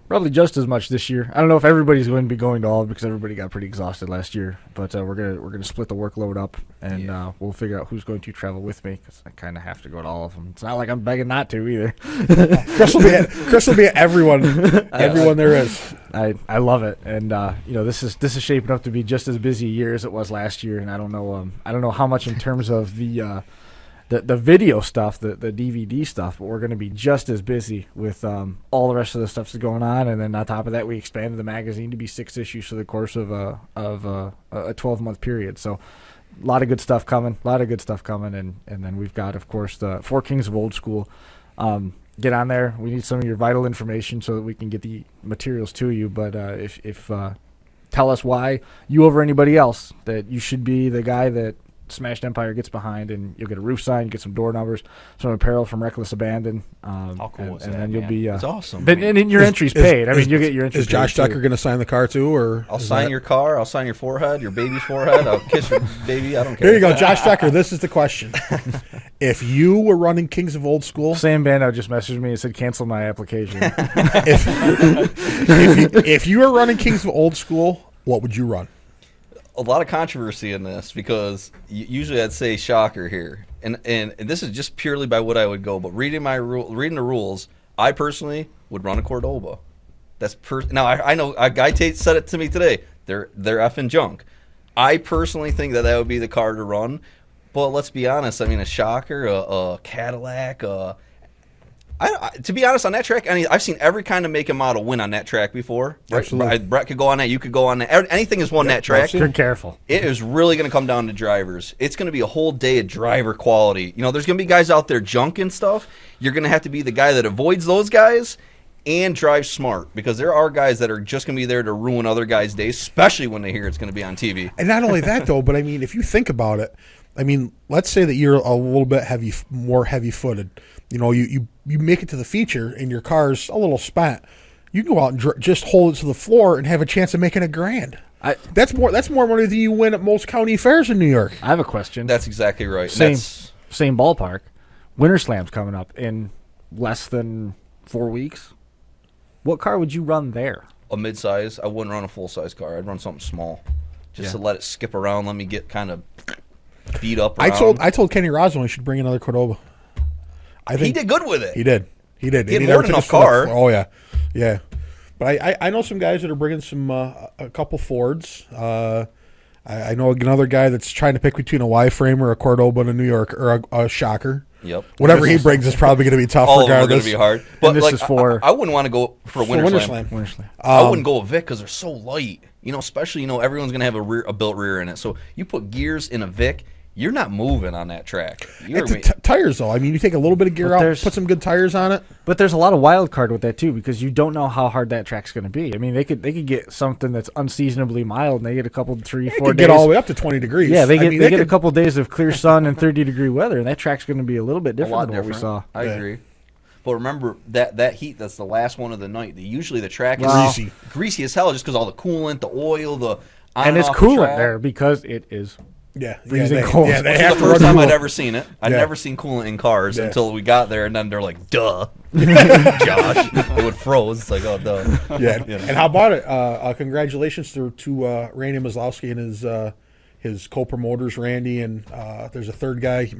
Speaker 1: probably just as much this year. I don't know if everybody's going to be going to all because everybody got pretty exhausted last year. But we're gonna split the workload up, and we'll figure out who's going to travel with me because I kind of have to go to all of them. It's not like I'm begging not to either.
Speaker 2: Chris will be at everyone there is.
Speaker 1: I love it, and this is shaping up to be just as busy a year as it was last year. And I don't know how much in terms of the video stuff, the DVD stuff, but we're going to be just as busy with all the rest of the stuff that's going on. And then on top of that, we expanded the magazine to be 6 issues for the course of a 12-month period. So a lot of good stuff coming, and then we've got, of course, the 4 Kings of Old School. Get on there. We need some of your vital information so that we can get the materials to you. But if tell us why you over anybody else that you should be the guy that Smashed Empire gets behind, and you'll get a roof sign, get some door numbers, some apparel from Reckless Abandon.
Speaker 4: How cool is that,
Speaker 1: then you'll be.
Speaker 3: It's awesome.
Speaker 1: And your entry's paid. You'll get your entry.
Speaker 2: Is Josh Tucker going to sign the car too, or
Speaker 3: I'll sign your car. I'll sign your forehead, your baby's forehead. I'll kiss your baby. I don't care.
Speaker 2: Here you go, Josh Tucker. This is the question: if you were running Kings of Old School,
Speaker 1: Sam Bando just messaged me and said cancel my application.
Speaker 2: if you were running Kings of Old School, what would you run?
Speaker 3: A lot of controversy in this because usually I'd say shocker here, and this is just purely by what I would go. But reading the rules, I personally would run a Cordoba. That's now I know a guy said it to me today. They're effing junk. I personally think that would be the car to run. But let's be honest. I mean, a shocker, a Cadillac, to be honest, on that track, I've seen every kind of make and model win on that track before.
Speaker 2: Absolutely.
Speaker 3: Brett could go on that. You could go on that. Anything has won that track.
Speaker 1: Be careful.
Speaker 3: It is really going to come down to drivers. It's going to be a whole day of driver quality. There's going to be guys out there junking stuff. You're going to have to be the guy that avoids those guys and drives smart, because there are guys that are just going to be there to ruin other guys' days, especially when they hear it's going to be on TV.
Speaker 2: And not only that, though, but if you think about it, let's say that you're a little bit more heavy-footed. You make it to the feature and your car's a little spent. You can go out and just hold it to the floor and have a chance of making $1,000. That's more money than you win at most county fairs in New York.
Speaker 1: I have a question.
Speaker 3: That's exactly right.
Speaker 1: Same ballpark. Winter Slam's coming up in less than 4 weeks. What car would you run there?
Speaker 3: A midsize. I wouldn't run a full-size car. I'd run something small, just to let it skip around. Let me get kind of beat up around.
Speaker 2: I told Kenny Roswell he should bring another Cordoba. I think
Speaker 3: he did good with it.
Speaker 2: He did.
Speaker 3: He had more than enough car.
Speaker 2: Oh yeah. But I know some guys that are bringing some a couple Fords. I know another guy that's trying to pick between a Y-frame or a Cordoba and a New York or a Shocker.
Speaker 3: Yep.
Speaker 2: Whatever he brings is probably going to be tough.
Speaker 3: All
Speaker 2: regardless.
Speaker 3: of them are going to be hard. But
Speaker 1: this is for.
Speaker 3: I wouldn't want to go for a Winter Slam.
Speaker 1: Winter Slam.
Speaker 3: I wouldn't go with Vic because they're so light. Especially everyone's going to have a built rear in it. So you put gears in a Vic. You're not moving on that track.
Speaker 2: Tires, though. You take a little bit of gear out, put some good tires on it.
Speaker 1: But there's a lot of wild card with that, too, because you don't know how hard that track's going to be. They could get something that's unseasonably mild, and they get a couple, 3, 4 days.
Speaker 2: Get all the way up to 20 degrees.
Speaker 1: Yeah, they get a couple days of clear sun and 30-degree weather, and that track's going to be a little bit different than what we saw.
Speaker 3: I agree. But remember, that heat, that's the last one of the night. Usually the track is greasy as hell just because all the coolant, the oil, the on
Speaker 1: and it's coolant there because it is.
Speaker 2: Yeah,
Speaker 1: freezing cold.
Speaker 2: Yeah,
Speaker 3: this is the first time I'd ever seen it. I'd never seen coolant in cars until we got there, and then they're like, "Duh, Josh." It would froze. It's like, "Oh, duh."
Speaker 2: Yeah. And how about it? Congratulations to Randy Maslowski and his co-promoters, Randy, and there's a third guy.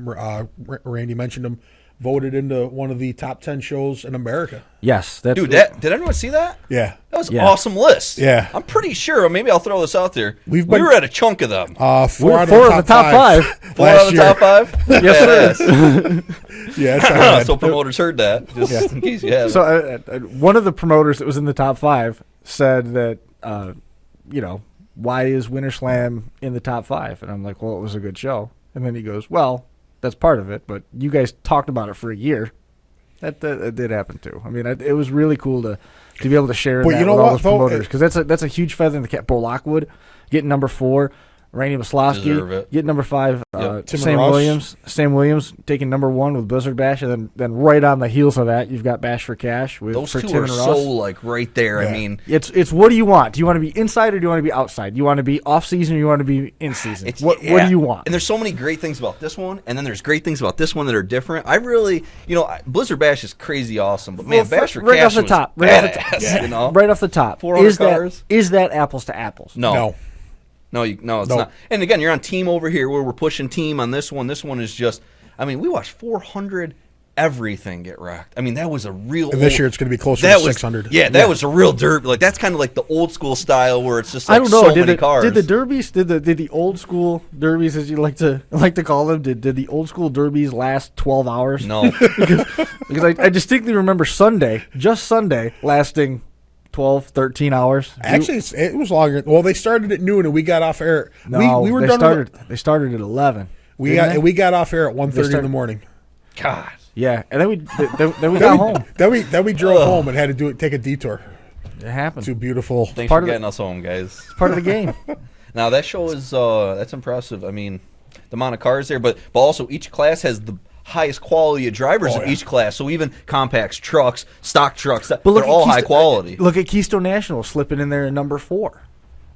Speaker 2: Randy mentioned him, voted into one of the top 10 shows in America.
Speaker 1: Yes, that's
Speaker 3: Dude, did anyone see that?
Speaker 2: Yeah.
Speaker 3: That was an
Speaker 1: Yeah.
Speaker 3: awesome list.
Speaker 2: Yeah.
Speaker 3: I'm pretty sure. Maybe I'll throw this out there.
Speaker 2: We
Speaker 3: We were at a chunk of them.
Speaker 2: 4 out
Speaker 1: four
Speaker 2: of
Speaker 1: of the top five.
Speaker 3: Four out
Speaker 2: last
Speaker 3: of the
Speaker 2: year.
Speaker 3: top five?
Speaker 1: Yes,
Speaker 3: Badass.
Speaker 2: Yeah, that's not
Speaker 3: So
Speaker 2: bad.
Speaker 3: promoters heard that, just in case you haven't.
Speaker 1: So one of the promoters that was in the top 5 said that, why is Winter Slam in the top 5? And I'm like, well, it was a good show. And then he goes, well, that's part of it, but you guys talked about it for a year. That did happen too. I mean, it was really cool to be able to share
Speaker 2: But
Speaker 1: that
Speaker 2: you know
Speaker 1: with all
Speaker 2: what,
Speaker 1: those
Speaker 2: though?
Speaker 1: promoters, because that's a huge feather in the cap. Bo Lockwood getting number 4. Randy
Speaker 3: Deserve
Speaker 1: Maslowski
Speaker 3: it.
Speaker 1: getting number 5.
Speaker 3: Yep.
Speaker 2: Tim
Speaker 1: Sam
Speaker 2: Ross.
Speaker 1: Williams taking number 1 with Blizzard Bash, and then right on the heels of that, you've got Bash for Cash with
Speaker 3: Those
Speaker 1: for
Speaker 3: two
Speaker 1: Tim
Speaker 3: are
Speaker 1: and
Speaker 3: so
Speaker 1: Ross.
Speaker 3: like right there.
Speaker 2: Yeah.
Speaker 3: I mean,
Speaker 1: It's what do you want? Do you want to be inside or do you want to be outside? Do you want to be off season or you want to be in season? What do you want?
Speaker 3: And there's so many great things about this one, and then there's great things about this one that are different. I really, Blizzard Bash is crazy awesome, but man, Bash for
Speaker 1: right
Speaker 3: Cash
Speaker 1: off the
Speaker 3: was
Speaker 1: top, right off the top,
Speaker 3: badass, you know?
Speaker 1: right off the top.
Speaker 3: 400 cars.
Speaker 1: Is that apples to apples?
Speaker 3: No, it's
Speaker 2: No.
Speaker 3: not. And again, you're on team over here where we're pushing team on this one. This one is just, I mean, we watched 400 everything get wrecked. I mean, that was a real.
Speaker 2: And this year it's going to be closer
Speaker 3: that
Speaker 2: to
Speaker 3: was
Speaker 2: 600.
Speaker 3: Yeah, that was a real derby. Like that's kind of like the old school style where it's just like
Speaker 1: I don't know.
Speaker 3: so many cars.
Speaker 1: Did the derbies? Did the old school derbies, as you like to call them? Did the old school derbies last 12 hours?
Speaker 3: No.
Speaker 1: because I distinctly remember Sunday, lasting 12, 13 hours.
Speaker 2: Actually, it was longer. Well, they started at noon and we got off air.
Speaker 1: No,
Speaker 2: we were
Speaker 1: they
Speaker 2: done.
Speaker 1: They started at 11.
Speaker 2: We
Speaker 1: didn't they?
Speaker 2: got off air at 1:30 in the morning.
Speaker 3: God.
Speaker 1: Yeah, and then we got home.
Speaker 2: Then we drove home and had to take a detour
Speaker 1: It happened.
Speaker 2: to beautiful.
Speaker 3: Thanks
Speaker 1: Part
Speaker 3: for
Speaker 1: of
Speaker 3: getting us home, guys.
Speaker 1: It's part of the game.
Speaker 3: Now that show is that's impressive. I mean, the amount of cars there, but also each class has the highest quality of drivers in each class. So even compacts, trucks, stock trucks, they're all high quality.
Speaker 1: Look at Keystone National slipping in there at number 4.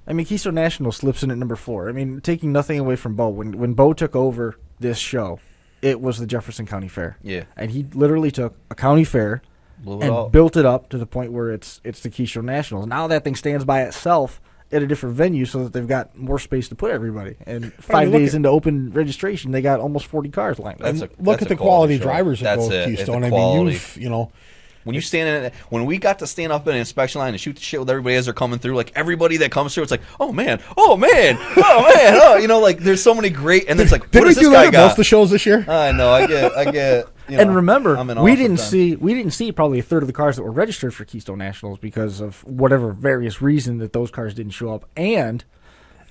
Speaker 1: I mean, Keystone National slips in at number 4. I mean, taking nothing away from Bo. When Bo took over this show, it was the Jefferson County Fair.
Speaker 3: Yeah.
Speaker 1: And he literally took a county fair
Speaker 3: Blew it
Speaker 1: and
Speaker 3: up.
Speaker 1: built it up to the point where it's the Keystone Nationals. Now that thing stands by itself at a different venue so that they've got more space to put everybody. And 5
Speaker 2: look
Speaker 1: days
Speaker 2: at-
Speaker 1: into open registration, they got almost 40 cars lined up.
Speaker 3: That's
Speaker 2: Look
Speaker 3: a
Speaker 2: at the
Speaker 3: quality
Speaker 2: quality
Speaker 3: show.
Speaker 2: drivers that
Speaker 3: That's
Speaker 2: go
Speaker 3: it.
Speaker 2: to
Speaker 3: It's
Speaker 2: Keystone.
Speaker 3: the
Speaker 2: I
Speaker 3: quality.
Speaker 2: mean,
Speaker 3: When you stand in it, when we got to stand up in an inspection line and shoot the shit with everybody as they're coming through, like everybody that comes through, it's like, oh man, like there's so many great, and then it's like,
Speaker 2: did
Speaker 3: what
Speaker 2: we
Speaker 3: does this
Speaker 2: do
Speaker 3: guy
Speaker 2: that at most
Speaker 3: got?
Speaker 2: of the shows this year?
Speaker 3: I know, I get.
Speaker 1: And remember,
Speaker 3: I'm in
Speaker 1: we
Speaker 3: awe
Speaker 1: didn't
Speaker 3: sometimes.
Speaker 1: see probably a third of the cars that were registered for Keystone Nationals because of whatever various reason that those cars didn't show up, and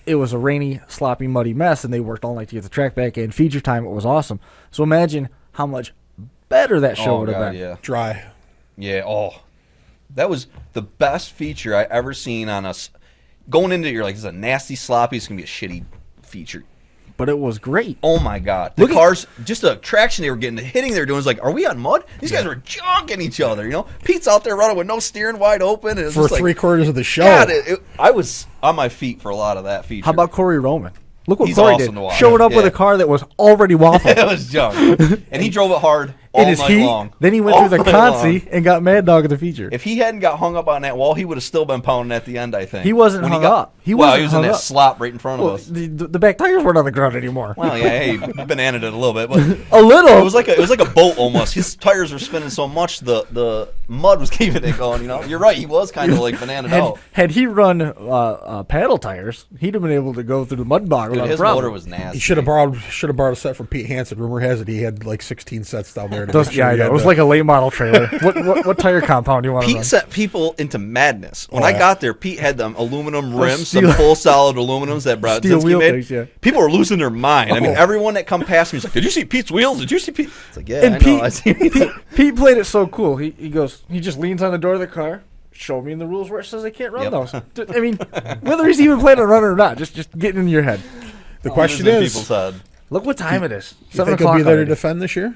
Speaker 1: it was a rainy, sloppy, muddy mess, and they worked all night to get the track back in. Feature time, it was awesome. So imagine how much better that show
Speaker 3: Oh
Speaker 1: would have
Speaker 3: god,
Speaker 1: been.
Speaker 3: yeah.
Speaker 2: Dry.
Speaker 3: Yeah, that was the best feature I ever seen on us. Going into it, you're like, this is a nasty sloppy, it's going to be a shitty feature.
Speaker 1: But it was great.
Speaker 3: Oh my god. The cars, just the traction they were getting, the hitting they were doing was like, are we on mud? These guys were junking each other, you know? Pete's out there running with no steering wide open. And it was
Speaker 2: For
Speaker 3: just like,
Speaker 2: 3/4 of the show.
Speaker 3: God, I was on my feet for a lot of that feature.
Speaker 1: How about Corey Roman? Look what
Speaker 3: He's
Speaker 1: Corey
Speaker 3: awesome
Speaker 1: did.
Speaker 3: to watch.
Speaker 1: Showed up with
Speaker 3: Yeah.
Speaker 1: a car that was already waffled.
Speaker 3: It was junk. And he drove it hard all
Speaker 1: in his
Speaker 3: night
Speaker 1: heat.
Speaker 3: long.
Speaker 1: Then he went
Speaker 3: All
Speaker 1: through the
Speaker 3: night long.
Speaker 1: consi and got Mad Dog at the feature.
Speaker 3: If he hadn't got hung up on that wall, he would have still been pounding at the end, I think.
Speaker 1: He wasn't
Speaker 3: When
Speaker 1: hung up. He
Speaker 3: Well,
Speaker 1: wasn't
Speaker 3: he was in
Speaker 1: hung
Speaker 3: that
Speaker 1: up.
Speaker 3: slop right in front of
Speaker 1: Well,
Speaker 3: us.
Speaker 1: the back tires weren't on the ground anymore.
Speaker 3: Well, yeah, hey, bananaed it a little bit, but
Speaker 1: A little.
Speaker 3: it was like a boat almost. His tires were spinning so much the mud was keeping it going. You know, you're right. He was kind of like bananaed out.
Speaker 1: Had he run paddle tires, he'd have been able to go through the mud bog
Speaker 3: Dude,
Speaker 1: without a
Speaker 3: his
Speaker 1: problem.
Speaker 3: motor was nasty.
Speaker 2: He should have borrowed a set from Pete Hansen. Rumor has it he had like 16 sets down there. To
Speaker 1: Those,
Speaker 2: make sure
Speaker 1: yeah, I
Speaker 2: he
Speaker 1: know.
Speaker 2: had
Speaker 1: It was
Speaker 2: the-
Speaker 1: like a late model trailer. What tire compound do you want to
Speaker 3: Pete
Speaker 1: run?
Speaker 3: set people into madness. When
Speaker 2: Oh,
Speaker 3: I
Speaker 2: yeah.
Speaker 3: got there, Pete had them aluminum rims,
Speaker 1: steel-
Speaker 3: some full solid aluminums that
Speaker 1: Steel
Speaker 3: Brodzinski
Speaker 1: wheel
Speaker 3: made.
Speaker 1: things, yeah.
Speaker 3: People were losing their mind. I mean,
Speaker 2: Oh.
Speaker 3: everyone that come past me was like, "Did you see Pete's wheels? Did you see Pete?" It's like, yeah,
Speaker 1: And
Speaker 3: I know. I see.
Speaker 1: Pete played it so cool. He goes, he just leans on the door of the car, show me in the rules where it says I can't run
Speaker 3: Yep.
Speaker 1: those. I mean, whether he's even planning on running or not, just getting in your head.
Speaker 2: The question
Speaker 3: It was in
Speaker 2: is,
Speaker 3: people's head.
Speaker 1: Look what time it is.
Speaker 2: you
Speaker 1: 7
Speaker 2: think he'll
Speaker 1: o'clock
Speaker 2: be there to
Speaker 1: already.
Speaker 2: defend this year?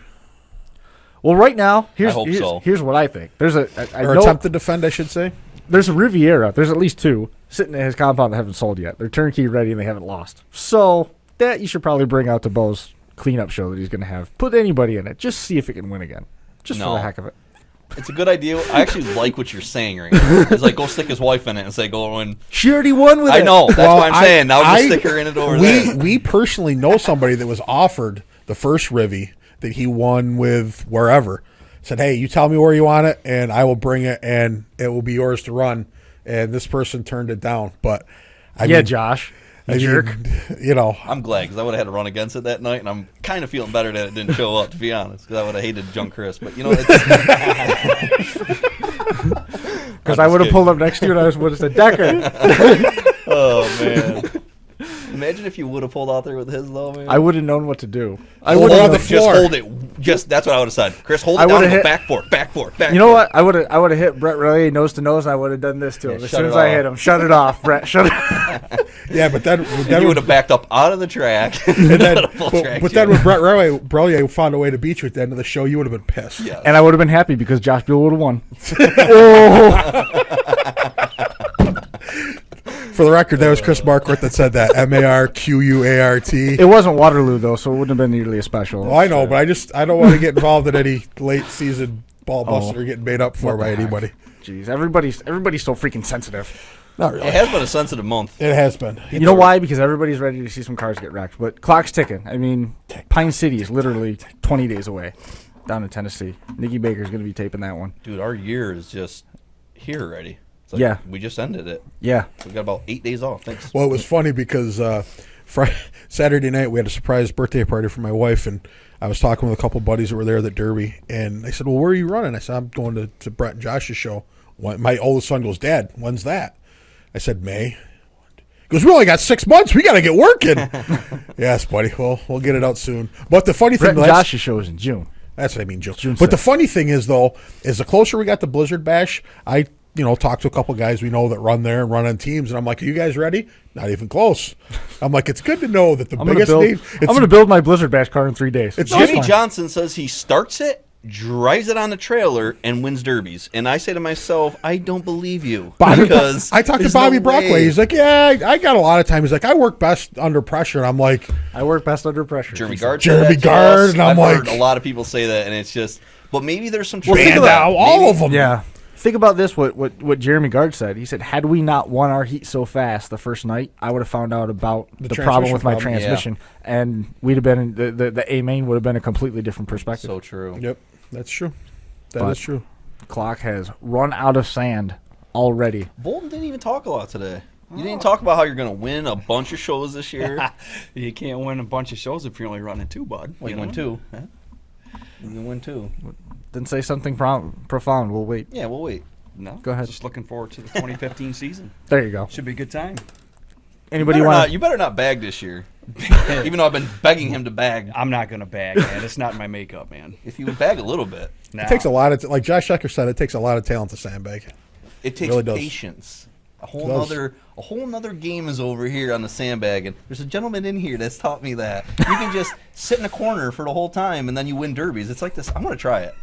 Speaker 1: Well, right now,
Speaker 3: I hope so.
Speaker 1: here's what I think. There's I
Speaker 2: Or
Speaker 1: know
Speaker 2: attempt to defend, I should say.
Speaker 1: there's a Riviera. There's at least 2 sitting in his compound that haven't sold yet. They're turnkey ready and they haven't lost. So that you should probably bring out to Bo's cleanup show that he's going to have. Put anybody in it. Just see if it can win again. Just for
Speaker 3: No.
Speaker 1: the heck of it.
Speaker 3: It's a good idea. I actually like what you're saying right now. It's like, go stick his wife in it and say, go and.
Speaker 1: She already won with it.
Speaker 3: I know. That's
Speaker 2: Well,
Speaker 3: what I'm saying. Now just stick her in it over there.
Speaker 2: We personally know somebody that was offered the first Rivy that he won with wherever. Said, hey, you tell me where you want it, and I will bring it, and it will be yours to run. And this person turned it down. But I mean,
Speaker 1: Josh, you
Speaker 2: I
Speaker 1: jerk.
Speaker 2: mean, you know,
Speaker 3: I'm glad because I would have had to run against it that night, and I'm kind of feeling better that it didn't show up, to be honest, because I would have hated Junk Chris. But, you know, it's...
Speaker 1: Because I would have pulled up next to you and I would have said, Decker.
Speaker 3: Oh, man. Imagine if you would have pulled out there with his, though, man.
Speaker 1: I would have known what to do. I
Speaker 2: Hold
Speaker 1: would
Speaker 2: on the
Speaker 1: have.
Speaker 2: floor.
Speaker 3: Just hold it. Just That's what I would have said. Chris, hold it
Speaker 1: I
Speaker 3: down
Speaker 1: would've
Speaker 3: and go
Speaker 1: hit-
Speaker 3: back forward.
Speaker 1: You know what? I would have hit Brett Riley nose to nose, and I would have done this to him.
Speaker 3: Yeah,
Speaker 1: As
Speaker 3: shut
Speaker 1: soon
Speaker 3: it
Speaker 1: as I
Speaker 3: off.
Speaker 1: hit him, shut it off, Brett. Shut it.
Speaker 2: yeah, but then
Speaker 3: And you would have backed up out of the track.
Speaker 2: and then,
Speaker 3: Let a full track
Speaker 2: but then
Speaker 3: change.
Speaker 2: when Brett Relier found a way to beat you at the end of the show, you would have been pissed.
Speaker 3: Yeah.
Speaker 1: And I would have been happy because Josh Buell would have won. Oh.
Speaker 2: For the record, that was Chris Marquardt that said that. Marquart.
Speaker 1: It wasn't Waterloo though, so it wouldn't have been nearly as special.
Speaker 2: Well, I know, but I don't want to get involved in any late season ball busting
Speaker 1: Oh.
Speaker 2: or getting made up for
Speaker 1: What
Speaker 2: by
Speaker 1: the heck?
Speaker 2: anybody.
Speaker 1: Jeez, everybody's so freaking sensitive.
Speaker 2: Not really.
Speaker 3: It has been a sensitive month.
Speaker 2: It has been.
Speaker 1: You know why? Because everybody's ready to see some cars get wrecked. But clock's ticking. I mean, Pine City is literally 20 days away down in Tennessee. Nikki Baker's going to be taping that one.
Speaker 3: Dude, our year is just here already. It's like
Speaker 1: Yeah.
Speaker 3: We just ended it.
Speaker 1: Yeah.
Speaker 3: We got about 8 days off. Thanks.
Speaker 2: Well, it was funny because Saturday night we had a surprise birthday party for my wife, and I was talking with a couple buddies that were there at the Derby, and they said, well, where are you running? I said, I'm going to Brett and Josh's show. My oldest son goes, Dad, when's that? I said, May. He goes, we only got 6 months. We got to get working. Yes, buddy. Well, we'll get it out soon. But the funny
Speaker 1: Brett
Speaker 2: thing,
Speaker 1: and Josh's show is in June.
Speaker 2: that's what I mean, Jill.
Speaker 1: June
Speaker 2: But the
Speaker 1: 6th.
Speaker 2: funny thing is, though, is the closer we got to Blizzard Bash, I talked to a couple guys we know that run there and run on teams, and I'm like, are you guys ready? Not even close. I'm like, it's good to know that the
Speaker 1: I'm going
Speaker 2: biggest name.
Speaker 1: to build my Blizzard Bash car in 3 days.
Speaker 2: It's
Speaker 3: Jimmy
Speaker 2: fine.
Speaker 3: Johnson says he starts it, drives it on the trailer, and wins derbies. And I say to myself, I don't believe you. Because
Speaker 2: I talked to
Speaker 3: there's
Speaker 2: Bobby
Speaker 3: no
Speaker 2: Brockway.
Speaker 3: way.
Speaker 2: He's like, yeah, I got a lot of time. He's like, I work best under pressure. And I'm like,
Speaker 1: I work best under pressure.
Speaker 3: Jeremy Gard.
Speaker 2: Jeremy
Speaker 3: said that to
Speaker 2: Gard,
Speaker 3: us.
Speaker 2: and I'm
Speaker 3: I've heard
Speaker 2: like-
Speaker 3: a lot of people say that, and it's just. But maybe there's some
Speaker 1: Well,
Speaker 3: truth
Speaker 1: think
Speaker 3: to
Speaker 1: about
Speaker 3: that.
Speaker 2: all
Speaker 3: Maybe-
Speaker 2: of them.
Speaker 1: Yeah. Think about this, what Jeremy Gard said. He said, had we not won our heat so fast the first night, I would have found out about the problem with my
Speaker 2: transmission
Speaker 1: transmission, and we'd have been the A main would have been a completely different perspective.
Speaker 3: So true.
Speaker 2: Yep, that's true. That
Speaker 1: But-
Speaker 2: is true.
Speaker 1: Clock has run out of sand already.
Speaker 3: Bolton didn't even talk a lot today. You didn't talk about how you're going to win a bunch of shows this year.
Speaker 4: You can't win a bunch of shows if you're only running 2, bud.
Speaker 3: Well, you win 2. Huh? You win 2.
Speaker 1: Didn't say something profound. We'll wait.
Speaker 3: Yeah, we'll wait.
Speaker 4: No.
Speaker 1: Go ahead.
Speaker 4: Just looking forward to the 2015 season.
Speaker 1: There you go.
Speaker 4: Should be a good time.
Speaker 1: Anybody
Speaker 3: You
Speaker 1: want?
Speaker 3: better not bag this year. Even though I've been begging him to bag.
Speaker 4: I'm not going to bag, man. It's not my makeup, man.
Speaker 3: If you would bag a little bit.
Speaker 4: Nah.
Speaker 2: It takes a lot of, like Josh Schecker said, it takes a lot of talent to sandbag.
Speaker 3: It takes
Speaker 2: really does.
Speaker 3: patience. A whole
Speaker 2: does.
Speaker 3: nother game is over here on the sandbagging. There's a gentleman in here that's taught me that. You can just sit in a corner for the whole time and then you win derbies. It's like this. I'm gonna try it.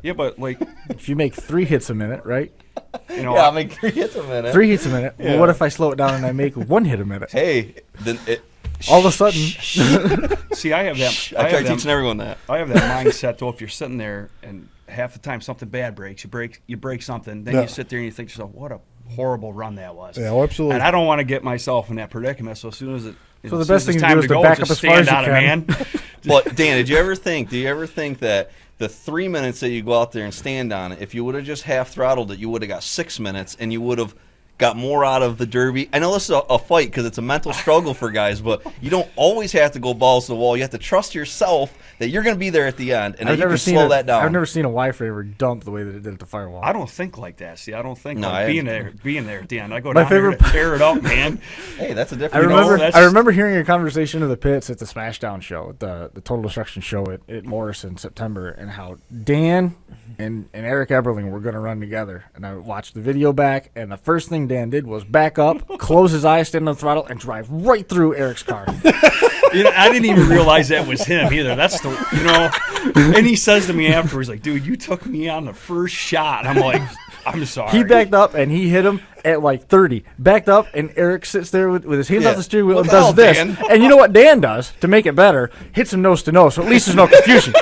Speaker 4: Yeah, but like,
Speaker 1: If you make 3 hits a minute, right?
Speaker 4: you know,
Speaker 3: Yeah, I'll make 3 hits a minute.
Speaker 1: 3 hits a minute. Well, what if I slow it down and I make 1 hit a minute?
Speaker 3: Hey, then it.
Speaker 1: All of a sudden,
Speaker 4: see, I have that.
Speaker 3: I try
Speaker 4: have
Speaker 3: teaching everyone that.
Speaker 4: I have that mindset though. If you're sitting there and half the time something bad breaks, you break something, then
Speaker 2: Yeah.
Speaker 4: you sit there and you think to yourself, what a horrible run that was.
Speaker 2: Yeah, well, absolutely.
Speaker 4: And I don't want to get myself in that predicament. So as soon as it,
Speaker 1: So the
Speaker 4: as soon
Speaker 1: best
Speaker 4: as
Speaker 1: thing
Speaker 4: it's
Speaker 1: to
Speaker 4: time
Speaker 1: do is to
Speaker 4: go,
Speaker 1: back
Speaker 4: just
Speaker 1: up as far as
Speaker 4: stand
Speaker 1: you
Speaker 4: on it,
Speaker 1: can.
Speaker 4: man.
Speaker 3: But Dan, do you ever think that the 3 minutes that you go out there and stand on it, if you would have just half throttled it, you would have got 6 minutes and you would have got more out of the derby? I know this is a fight because it's a mental struggle for guys, but you don't always have to go balls to the wall. You have to trust yourself that you're going to be there at the end and that you can slow that down.
Speaker 1: I've never seen a Y Favor dump the way that it did at the Firewall.
Speaker 4: I don't think like that. See, I don't think
Speaker 3: No,
Speaker 4: like
Speaker 3: I-
Speaker 4: being there at the end. I go
Speaker 1: My
Speaker 4: down there
Speaker 1: favorite-
Speaker 4: to tear it up, man.
Speaker 3: Hey, that's a
Speaker 1: I
Speaker 3: different.
Speaker 1: remember.
Speaker 4: that's-
Speaker 1: I remember hearing a conversation of the pits at the Smashdown show, at the Total Destruction show at Morris in September, and how Dan and Eric Eberling were going to run together. And I watched the video back, and the first thing Dan did was back up, close his eyes, stand on the throttle, and drive right through Eric's car.
Speaker 4: You know, I didn't even realize that was him either. That's and he says to me afterwards, like, dude, you took me on the first shot. I'm like, I'm sorry.
Speaker 1: He backed up, and he hit him at like 30. Backed up, and Eric sits there with his hands
Speaker 3: Yeah.
Speaker 1: off the steering wheel
Speaker 3: What
Speaker 1: and
Speaker 3: the
Speaker 1: does
Speaker 3: hell,
Speaker 1: this.
Speaker 3: Dan?
Speaker 1: And you know what Dan does to make it better? Hits him nose to nose, so at least there's no confusion.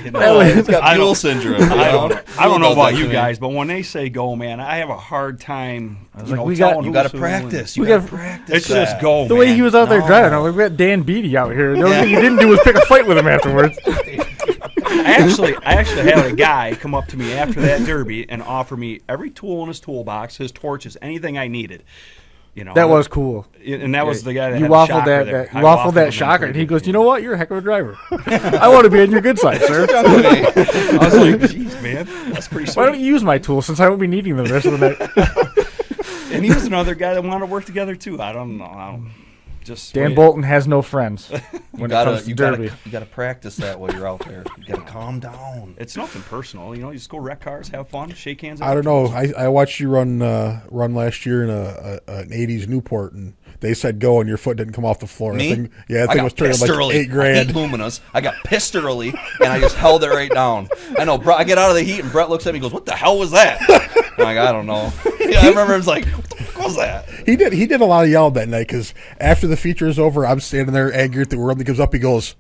Speaker 4: You know,
Speaker 3: It's got
Speaker 4: I
Speaker 3: mule
Speaker 4: don't-
Speaker 3: syndrome.
Speaker 4: I don't know
Speaker 3: does
Speaker 4: about
Speaker 3: that
Speaker 4: you
Speaker 3: to me.
Speaker 4: guys, but when they say go, man, I have a hard time.
Speaker 1: was
Speaker 4: You
Speaker 1: like,
Speaker 4: know,
Speaker 1: we got-
Speaker 4: telling
Speaker 3: You
Speaker 4: who's
Speaker 3: got to
Speaker 4: who
Speaker 3: practice.
Speaker 4: and-
Speaker 3: You got
Speaker 1: got-
Speaker 3: to practice.
Speaker 4: It's just
Speaker 3: that.
Speaker 4: go.
Speaker 1: The way
Speaker 4: man.
Speaker 1: he was out there
Speaker 4: No.
Speaker 1: driving, I'm like, we got Dan Beatty out here. The only thing he didn't do was pick a fight with him afterwards.
Speaker 4: I actually had a guy come up to me after that derby and offer me every tool in his toolbox, his torches, anything I needed. You know,
Speaker 1: That was cool.
Speaker 4: and that was the guy that
Speaker 1: You
Speaker 4: had
Speaker 1: waffled
Speaker 4: the shocker
Speaker 1: that,
Speaker 4: there.
Speaker 1: you
Speaker 4: I
Speaker 1: waffled that
Speaker 4: him
Speaker 1: shocker,
Speaker 4: in
Speaker 1: and he
Speaker 4: pretty
Speaker 1: goes, "You know what? You're a heck of a driver. I want to be on your good side, sir.
Speaker 4: I was like, "Jeez, man, that's pretty
Speaker 1: Why don't
Speaker 4: sweet."
Speaker 1: you use my tools since I won't be needing them the rest of the night?"
Speaker 4: And he was another guy that wanted to work together too. I don't know. Just
Speaker 1: Dan
Speaker 4: wait.
Speaker 1: Bolton has no friends
Speaker 3: You
Speaker 1: when it comes
Speaker 3: gotta,
Speaker 1: to
Speaker 3: you
Speaker 1: derby.
Speaker 3: gotta, you gotta practice that while you're out there. You gotta calm down.
Speaker 4: It's nothing personal, you know. You just go wreck cars, have fun, shake hands.
Speaker 2: I don't know. I watched you run last year in an '80s Newport, and they said go, and your foot didn't come off the floor.
Speaker 3: Me?
Speaker 2: I think it
Speaker 3: got
Speaker 2: was turning
Speaker 3: pissed
Speaker 2: like
Speaker 3: early.
Speaker 2: $8 grand.
Speaker 3: I hate Luminas. I got pissed early, and I just held it right down. I know. I get out of the heat, and Brett looks at me and goes, "What the hell was that?" I'm like, I don't know. Yeah, I remember it was like, "What the fuck was that?"
Speaker 2: He did a lot of yelling that night because after the feature is over, I'm standing there angry at the world. And he comes up, he goes,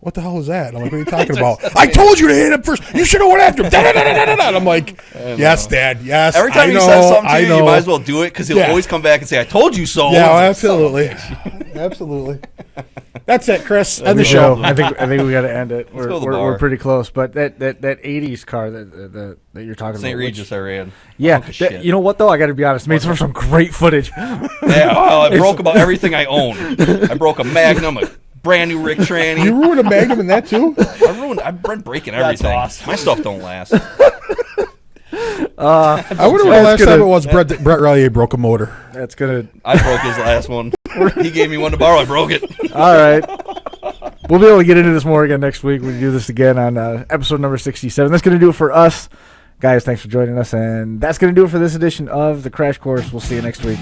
Speaker 2: "What the hell is that?" And I'm like, "What are you talking about?" "I told you to hit him first. You should have went after him." And I'm like, "Yes, Dad. Yes."
Speaker 3: Every time
Speaker 2: I
Speaker 3: he
Speaker 2: know,
Speaker 3: says something to
Speaker 2: I
Speaker 3: you,
Speaker 2: know.
Speaker 3: you might as well do it because he'll
Speaker 2: Yeah.
Speaker 3: always come back and say, "I told you so."
Speaker 2: Yeah, absolutely, absolutely. That's it, Chris. End the show.
Speaker 1: I think we got to end it. We're,
Speaker 3: go to the
Speaker 1: we're,
Speaker 3: bar.
Speaker 1: we're pretty close. But that 80s car that you're talking
Speaker 3: St.
Speaker 1: about,
Speaker 3: Regis, I ran.
Speaker 1: yeah,
Speaker 3: Hunk of shit.
Speaker 1: you know what though? I got to be honest. Made for some great footage.
Speaker 3: Yeah, well, I broke about everything I own. I broke a Magnum, a brand new Rick Tranny.
Speaker 2: You ruined a Magnum in that too.
Speaker 3: I've been breaking everything.
Speaker 4: awesome.
Speaker 3: My stuff don't last.
Speaker 2: I wonder when the last time it was Brett Rallier broke a motor.
Speaker 1: That's gonna.
Speaker 3: I broke his last one. He gave me one to borrow. I broke it.
Speaker 1: All right. We'll be able to get into this more again next week. We can do this again on episode number 67. That's going to do it for us. Guys, thanks for joining us. And that's going to do it for this edition of The Crash Course. We'll see you next week.